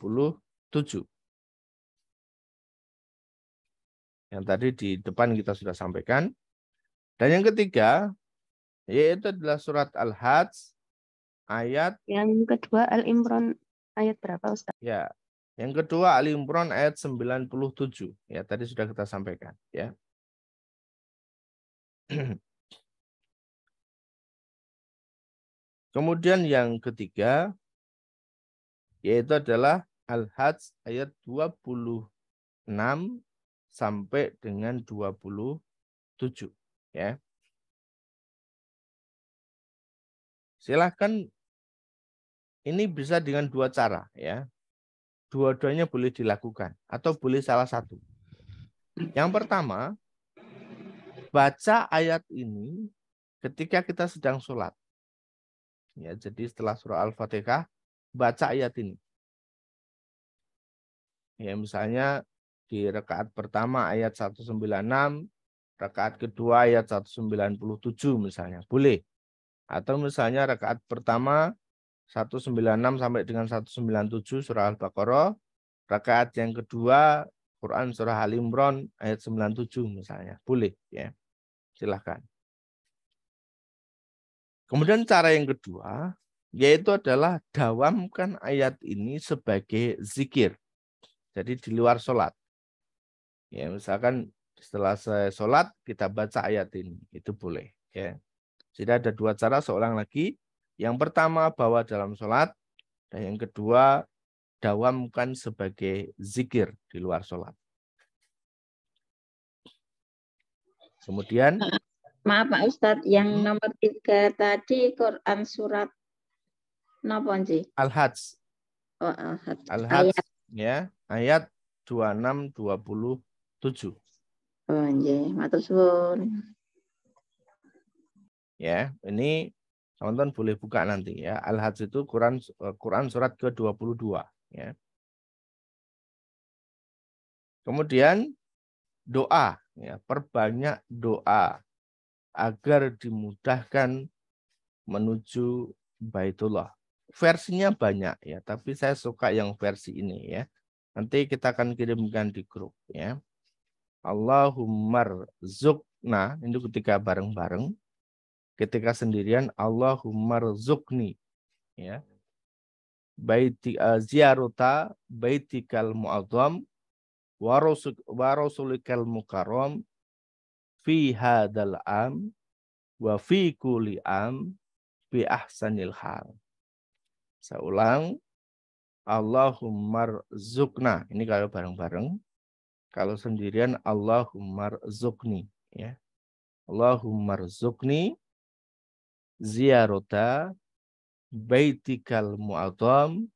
Speaker 1: Yang tadi di depan kita sudah sampaikan. Dan yang ketiga yaitu adalah surat Al-Hajj ayat
Speaker 3: yang kedua Al-Imran ayat berapa Ustaz?
Speaker 1: Ya. Yang kedua Ali Imran ayat 97. Ya, tadi sudah kita sampaikan, ya. Kemudian yang ketiga yaitu adalah Al-Hajj ayat 26 sampai dengan 27, ya. Silahkan, ini bisa dengan dua cara ya. Dua-duanya boleh dilakukan atau boleh salah satu. Yang pertama, baca ayat ini ketika kita sedang sholat. Ya, jadi setelah surah Al-Fatihah, baca ayat ini. Ya, misalnya di rakaat pertama ayat 196, rakaat kedua ayat 197 misalnya, boleh. Atau misalnya rakaat pertama 196 sampai dengan 197 surah Al-Baqarah. Rakaat yang kedua Quran surah Al-Imran ayat 97 misalnya. Boleh ya. Silahkan. Kemudian cara yang kedua yaitu adalah dawamkan ayat ini sebagai zikir. Jadi di luar sholat. Ya, misalkan setelah saya sholat kita baca ayat ini. Itu boleh ya. Jadi ada dua cara seulang lagi. Yang pertama bawa dalam sholat, dan yang kedua dawamkan sebagai zikir di luar sholat. Kemudian,
Speaker 4: maaf Pak Ustadz, yang nomor 3 tadi Quran surat napa nggih?
Speaker 1: Al-Hajj.
Speaker 4: Oh, Al-Hajj.
Speaker 1: Al-Hajj
Speaker 4: Ayat.
Speaker 1: ya, ayat 26-27.
Speaker 4: Oh nggih, matur suwun.
Speaker 1: Ya, ini teman-teman boleh buka nanti ya. Al-Hajj itu Quran surat ke-22 ya. Kemudian doa ya, perbanyak doa agar dimudahkan menuju Baitullah. Versinya banyak ya, tapi saya suka yang versi ini ya. Nanti kita akan kirimkan di grup ya. Allahumma rzuqna, itu ketika bareng-bareng. Ketika sendirian Allahumma rzuqni ya. Baiti ziyarata baitikal mu'azzam wa rasulikal mukarram fi hadzal am wa fi kulli am bi ahsanil hal. Saya ulang. Allahumma rzuqna. Ini kalau bareng-bareng. Kalau sendirian Allahumma rzuqni ya. Allahumma rzuqni ziyarata baitikal mu'azzam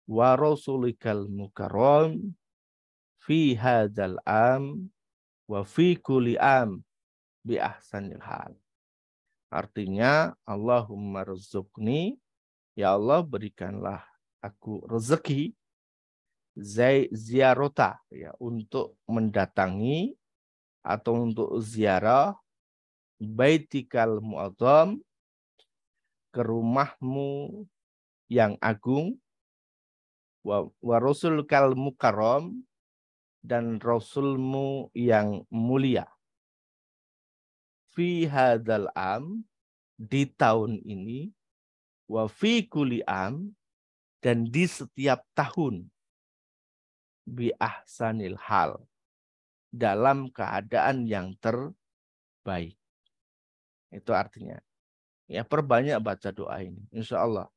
Speaker 1: wa rasulikal mukarram fi hadzal am wa fi kulli am bi ahsanil hal. Artinya Allahumma rzuqni, ya Allah berikanlah aku rezeki ziarota ya, untuk mendatangi atau untuk ziarah baitikal mu'azzam, ke rumahmu yang agung, wa rasulkal mukarram, dan rasulmu yang mulia, fi hadzal am, di tahun ini, wa fi kulli am, dan di setiap tahun, bi ahsanil hal, dalam keadaan yang terbaik. Itu artinya. Ya, perbanyak baca doa ini. Insya Allah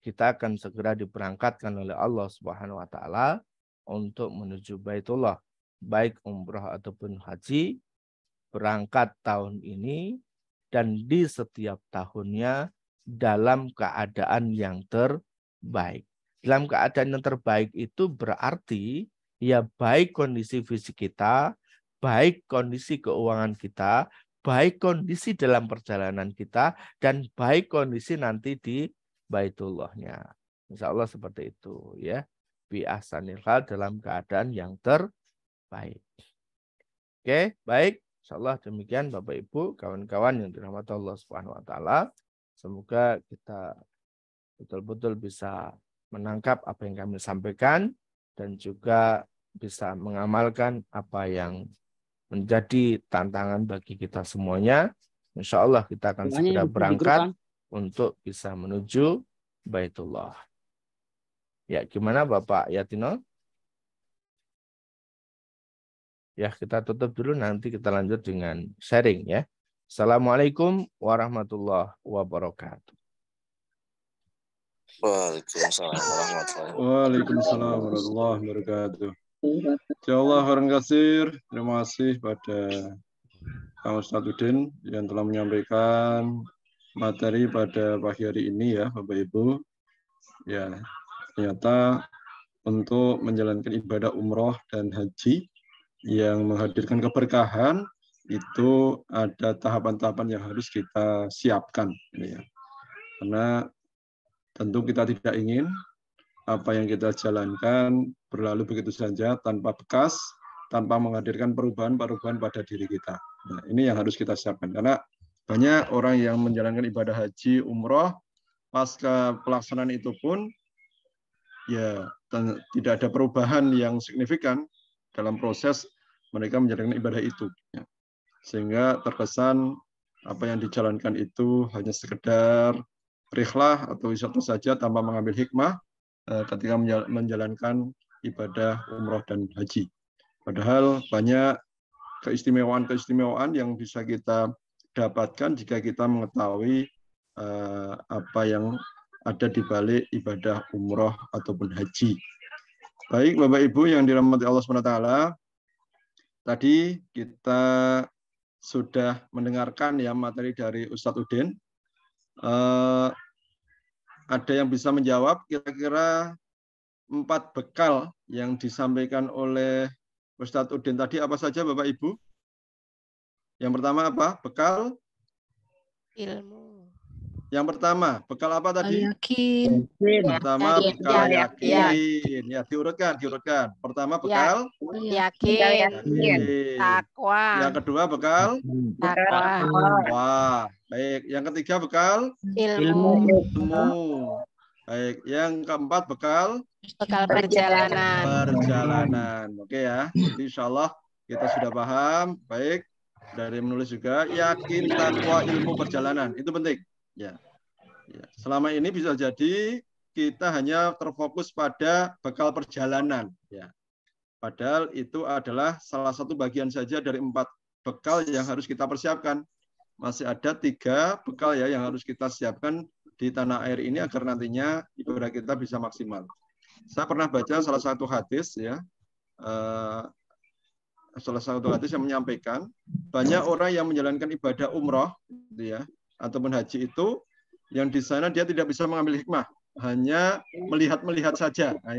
Speaker 1: kita akan segera diberangkatkan oleh Allah Subhanahu wa taala untuk menuju Baitullah, baik umrah ataupun haji, berangkat tahun ini dan di setiap tahunnya dalam keadaan yang terbaik. Dalam keadaan yang terbaik itu berarti ya baik kondisi fisik kita, baik kondisi keuangan kita, baik kondisi dalam perjalanan kita, dan baik kondisi nanti di Baitullahnya. Insya Allah seperti itu ya. Bi ahsanil hal, dalam keadaan yang terbaik. Oke, baik. Insya Allah demikian Bapak Ibu, kawan-kawan yang dirahmati Allah Subhanahu wa taala. Semoga kita betul-betul bisa menangkap apa yang kami sampaikan dan juga bisa mengamalkan apa yang menjadi tantangan bagi kita semuanya. Insya Allah kita akan segera berangkat untuk bisa menuju Baitullah. Ya, gimana Bapak Yatino? Ya, kita tutup dulu, nanti kita lanjut dengan sharing ya. Assalamualaikum warahmatullahi wabarakatuh.
Speaker 2: Waalaikumsalam warahmatullahi wabarakatuh. Insyaallah khairan katsir. Terima kasih pada Kang Ustadz Udin yang telah menyampaikan materi pada pagi hari ini ya, Bapak Ibu. Ya, ternyata untuk menjalankan ibadah umroh dan haji yang menghadirkan keberkahan itu ada tahapan-tahapan yang harus kita siapkan ya. Karena tentu kita tidak ingin apa yang kita jalankan berlalu begitu saja tanpa bekas, tanpa menghadirkan perubahan-perubahan pada diri kita. Nah, ini yang harus kita siapkan. Karena banyak orang yang menjalankan ibadah haji, umroh, pasca pelaksanaan itu pun ya tidak ada perubahan yang signifikan dalam proses mereka menjalankan ibadah itu. Ya. Sehingga terkesan apa yang dijalankan itu hanya sekedar rihlah atau wisata saja tanpa mengambil hikmah ketika menjalankan ibadah umroh dan haji. Padahal banyak keistimewaan-keistimewaan yang bisa kita dapatkan jika kita mengetahui apa yang ada di balik ibadah umroh ataupun haji. Baik Bapak Ibu yang dirahmati Allah SWT, tadi kita sudah mendengarkan ya materi dari Ustadz Udin. Ada yang bisa menjawab kira-kira 4 bekal yang disampaikan oleh Ustadz Udin tadi apa saja Bapak Ibu? Yang pertama apa? Bekal?
Speaker 5: Ilmu.
Speaker 2: Yang pertama, bekal apa tadi?
Speaker 5: Yakin.
Speaker 2: Pertama, bekal yakin. Ya, diurutkan. Pertama, bekal
Speaker 5: Yakin. Takwa.
Speaker 2: Yang kedua, bekal
Speaker 5: Takwa.
Speaker 2: wah. Baik. Yang ketiga, bekal
Speaker 5: Ilmu.
Speaker 2: Baik. Yang keempat, bekal
Speaker 5: Perjalanan.
Speaker 2: Oke ya. Jadi insya Allah kita sudah paham. Baik. Dari menulis juga yakin, takwa, ilmu, perjalanan. Itu penting. Ya. Selama ini bisa jadi kita hanya terfokus pada bekal perjalanan. Ya. Padahal itu adalah salah satu bagian saja dari 4 bekal yang harus kita persiapkan. Masih ada 3 bekal ya yang harus kita siapkan di tanah air ini agar nantinya ibadah kita bisa maksimal. Saya pernah baca salah satu hadis ya. Salah satu hadis yang menyampaikan banyak orang yang menjalankan ibadah umroh ya ataupun haji itu yang di sana dia tidak bisa mengambil hikmah, hanya melihat-melihat saja. Nah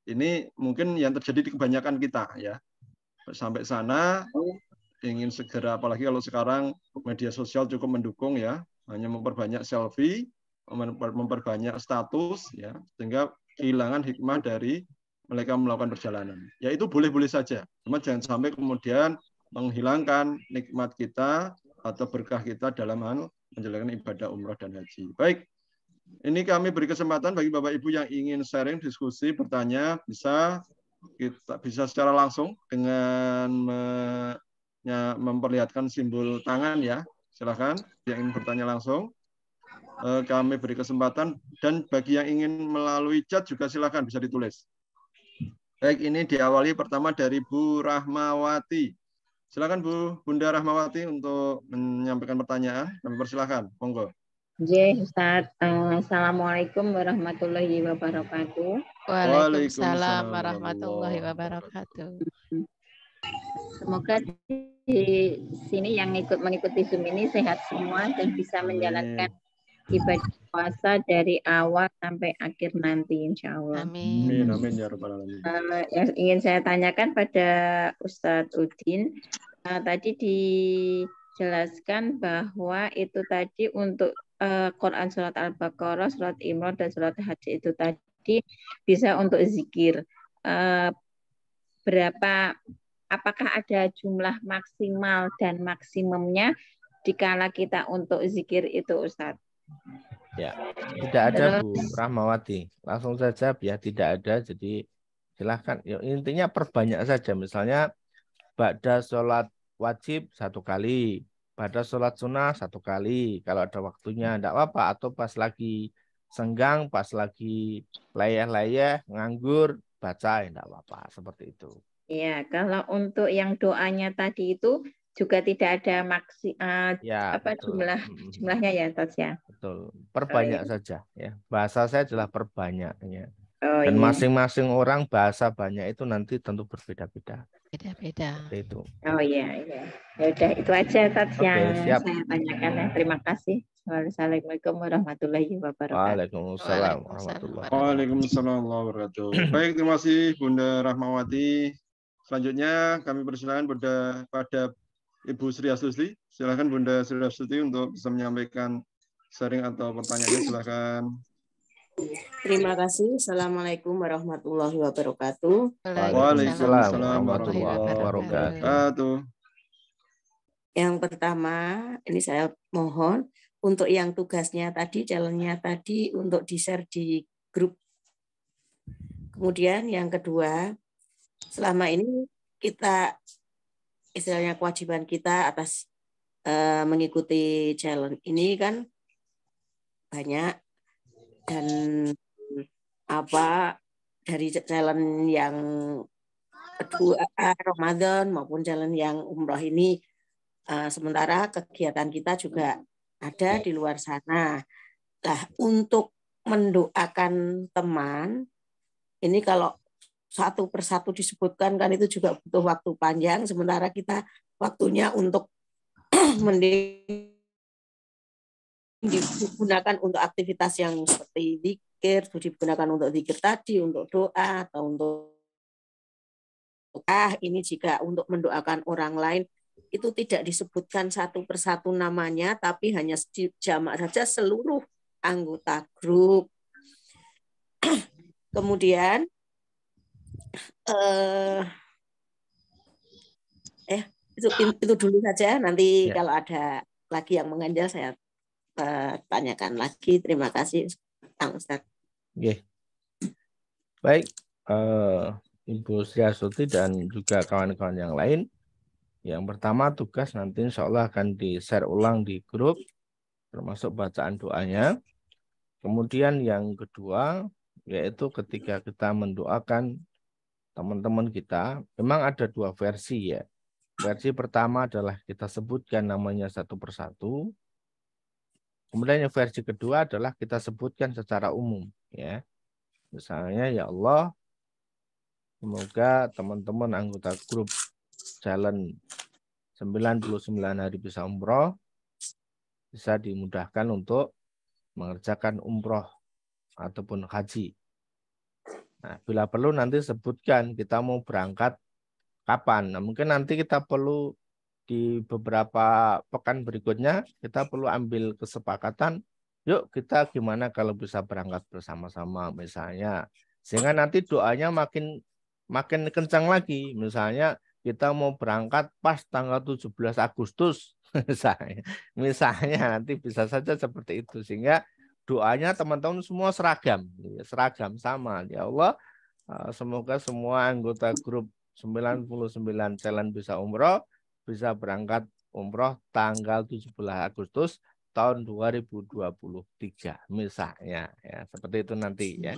Speaker 2: ini mungkin yang terjadi di kebanyakan kita ya. Sampai sana ingin segera, apalagi kalau sekarang media sosial cukup mendukung ya, hanya memperbanyak selfie, memperbanyak status ya, sehingga kehilangan hikmah dari mereka melakukan perjalanan. Ya itu boleh-boleh saja. Cuma jangan sampai kemudian menghilangkan nikmat kita atau berkah kita dalam hal menjalankan ibadah umrah dan haji. Baik, ini kami beri kesempatan bagi Bapak Ibu yang ingin sharing, diskusi, bertanya, bisa secara langsung dengan memperlihatkan simbol tangan ya. Silakan yang ingin bertanya langsung. Kami beri kesempatan dan bagi yang ingin melalui chat juga silakan bisa ditulis. Baik, ini diawali pertama dari Bu Rahmawati. Silakan Bunda Rahmawati untuk menyampaikan pertanyaan. Kami persilakan. Monggo.
Speaker 4: Ustaz. Assalamualaikum warahmatullahi wabarakatuh.
Speaker 5: Waalaikumsalam warahmatullahi wabarakatuh.
Speaker 4: Semoga di sini yang mengikuti Zoom ini sehat semua dan bisa menjalankan ibadah puasa dari awal sampai akhir nanti insya Allah.
Speaker 5: Amin.
Speaker 2: Amin ya rabbal alamin.
Speaker 4: Yang ingin saya tanyakan pada Ustadz Udin, tadi dijelaskan bahwa itu tadi untuk Quran surat Al-Baqarah, surat Imran dan surat Haji itu tadi bisa untuk zikir. Apakah ada jumlah maksimal dan maksimumnya dikala kita untuk zikir itu Ustadz?
Speaker 1: Ya, tidak ada Bu Rahmawati. Langsung saja biar tidak ada. Jadi silahkan. Ya, intinya perbanyak saja. Misalnya ba'da sholat wajib 1 kali, pada sholat sunnah 1 kali. Kalau ada waktunya tidak apa-apa. Atau pas lagi senggang, pas lagi layah-layah, nganggur, baca tidak apa-apa. Seperti itu.
Speaker 4: Ya, kalau untuk yang doanya tadi itu juga tidak ada jumlahnya ya, Tats ya.
Speaker 1: Betul. Perbanyak saja ya. Bahasa saya adalah perbanyak ya. Dan
Speaker 4: iya.
Speaker 1: masing-masing orang bahasa banyak itu nanti tentu berbeda-beda.
Speaker 5: Beda-beda.
Speaker 1: Itu.
Speaker 4: Oh iya. Ya udah itu aja Tats yang
Speaker 1: siap.
Speaker 4: saya tanyakan ya. Terima kasih. Wassalamualaikum warahmatullahi wabarakatuh.
Speaker 1: Waalaikumsalam warahmatullahi wabarakatuh.
Speaker 2: Waalaikumsalam warahmatullahi wabarakatuh. Baik, terima kasih Bunda Rahmawati. Selanjutnya kami persilakan pada Ibu Sri Astuti. Silakan Bunda Sri Astuti untuk bisa menyampaikan sharing atau pertanyaannya. Silakan.
Speaker 6: Terima kasih. Assalamualaikum warahmatullahi wabarakatuh.
Speaker 2: Waalaikumsalam warahmatullahi wabarakatuh.
Speaker 6: Yang pertama, ini saya mohon untuk yang tugasnya tadi, challenge-nya tadi untuk di-share di grup. Kemudian yang kedua, selama ini kita istilahnya kewajiban kita atas mengikuti challenge ini kan banyak, dan dari challenge yang kedua Ramadan maupun challenge yang umroh ini, sementara kegiatan kita juga ada di luar sana. Nah, untuk mendoakan teman ini kalau satu persatu disebutkan kan itu juga butuh waktu panjang, sementara kita waktunya untuk digunakan untuk aktivitas yang seperti zikir, digunakan untuk zikir tadi, untuk doa, atau untuk ini jika untuk mendoakan orang lain itu tidak disebutkan satu persatu namanya, tapi hanya jamak saja seluruh anggota grup. Kemudian itu dulu saja. Nanti kalau ada lagi yang mengganjal saya tanyakan lagi. Terima kasih, Kang Ustadz.
Speaker 1: Baik, Ibu Sri Astuti dan juga kawan-kawan yang lain. Yang pertama tugas nanti insya Allah akan di-share ulang di grup, termasuk bacaan doanya. Kemudian yang kedua, yaitu ketika kita mendoakan teman-teman kita, memang ada dua versi ya. Versi pertama adalah kita sebutkan namanya satu persatu. Kemudian yang versi kedua adalah kita sebutkan secara umum ya. Misalnya ya Allah, semoga teman-teman anggota grup Jalan 99 hari bisa umroh bisa dimudahkan untuk mengerjakan umroh ataupun haji. Nah, bila perlu nanti sebutkan kita mau berangkat kapan. Nah, mungkin nanti kita perlu di beberapa pekan berikutnya kita perlu ambil kesepakatan. Yuk kita gimana kalau bisa berangkat bersama-sama misalnya. Sehingga nanti doanya makin kencang lagi. Misalnya kita mau berangkat pas tanggal 17 Agustus misalnya nanti bisa saja seperti itu, sehingga doanya teman-teman semua seragam sama. Ya Allah, semoga semua anggota grup 99 challenge bisa umroh bisa berangkat umroh tanggal 17 Agustus tahun 2023 misalnya ya, seperti itu nanti ya.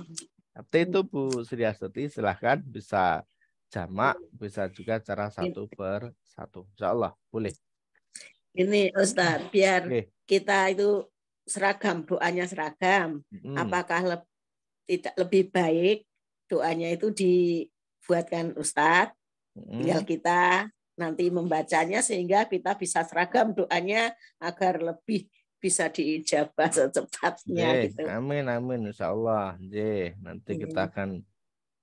Speaker 1: Seperti itu Bu Sri Astuti, silahkan bisa jamak, bisa juga cara satu per satu. Insya Allah boleh.
Speaker 6: Ini Ustadz, biar kita itu seragam, doanya seragam. Apakah tidak lebih baik doanya itu dibuatkan Ustadz, tinggal kita nanti membacanya sehingga kita bisa seragam doanya agar lebih bisa diijabah secepatnya. Gitu.
Speaker 1: Amin, insya Allah. Nanti kita akan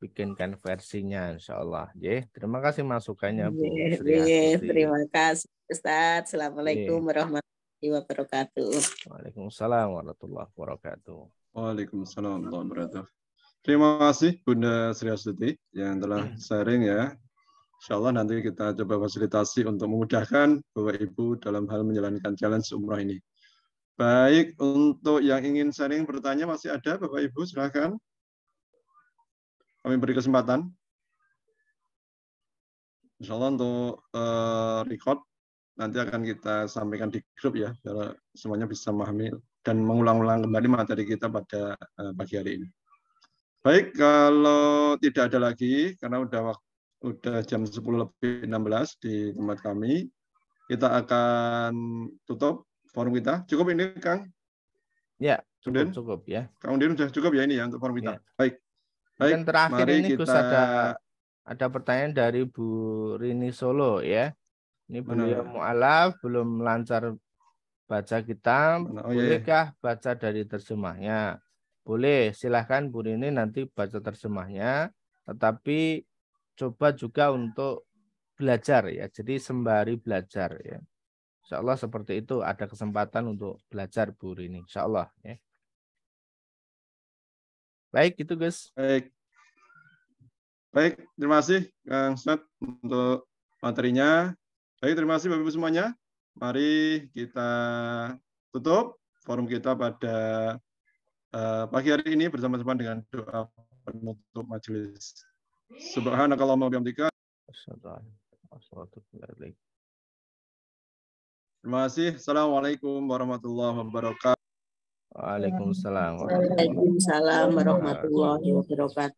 Speaker 1: bikinkan versinya insya Allah. Terima kasih masukannya Bu Sri Astuti.
Speaker 6: Terima kasih Ustadz. Assalamualaikum warahmatullahi wabarakatuh.
Speaker 1: Waalaikumsalam warahmatullahi wabarakatuh.
Speaker 2: Waalaikumsalam warahmatullahi wabarakatuh. Terima kasih Bunda Sri Astuti yang telah sharing ya. Insya Allah nanti kita coba fasilitasi untuk memudahkan Bapak Ibu dalam hal menjalankan challenge umrah ini. Baik, untuk yang ingin sharing bertanya masih ada Bapak Ibu, silakan. Kami beri kesempatan. Insya Allah untuk record nanti akan kita sampaikan di grup ya, biar semuanya bisa memahami dan mengulang-ulang kembali materi kita pada pagi hari ini. Baik, kalau tidak ada lagi, karena udah jam 10:16 di tempat kami, kita akan tutup forum kita. Cukup ini, Kang?
Speaker 1: Ya, cukup ya.
Speaker 2: Kang Udin sudah cukup ya ini ya untuk forum kita. Ya. Baik.
Speaker 1: Dan terakhir ini Gus ada pertanyaan dari Bu Rini Solo ya. Ini beliau mu'alaf, belum lancar baca kitab. Bolehkah baca dari terjemahnya? Boleh, silahkan Bu Rini nanti baca terjemahnya. Tetapi coba juga untuk belajar ya. Jadi sembari belajar ya. Insya Allah seperti itu, ada kesempatan untuk belajar Bu Rini. Insya Allah ya. Baik, itu Gus.
Speaker 2: Baik, terima kasih Kang Ustadz untuk materinya. Baik, terima kasih Bapak Ibu semuanya. Mari kita tutup. forum kita pada pagi hari ini bersama-sama dengan doa penutup majelis. Subhanakallahumma wa bihamdika. Terima kasih. Assalamualaikum warahmatullahi wabarakatuh.
Speaker 1: Waalaikumsalam
Speaker 6: Waalaikumsalam warahmatullahi wabarakatuh.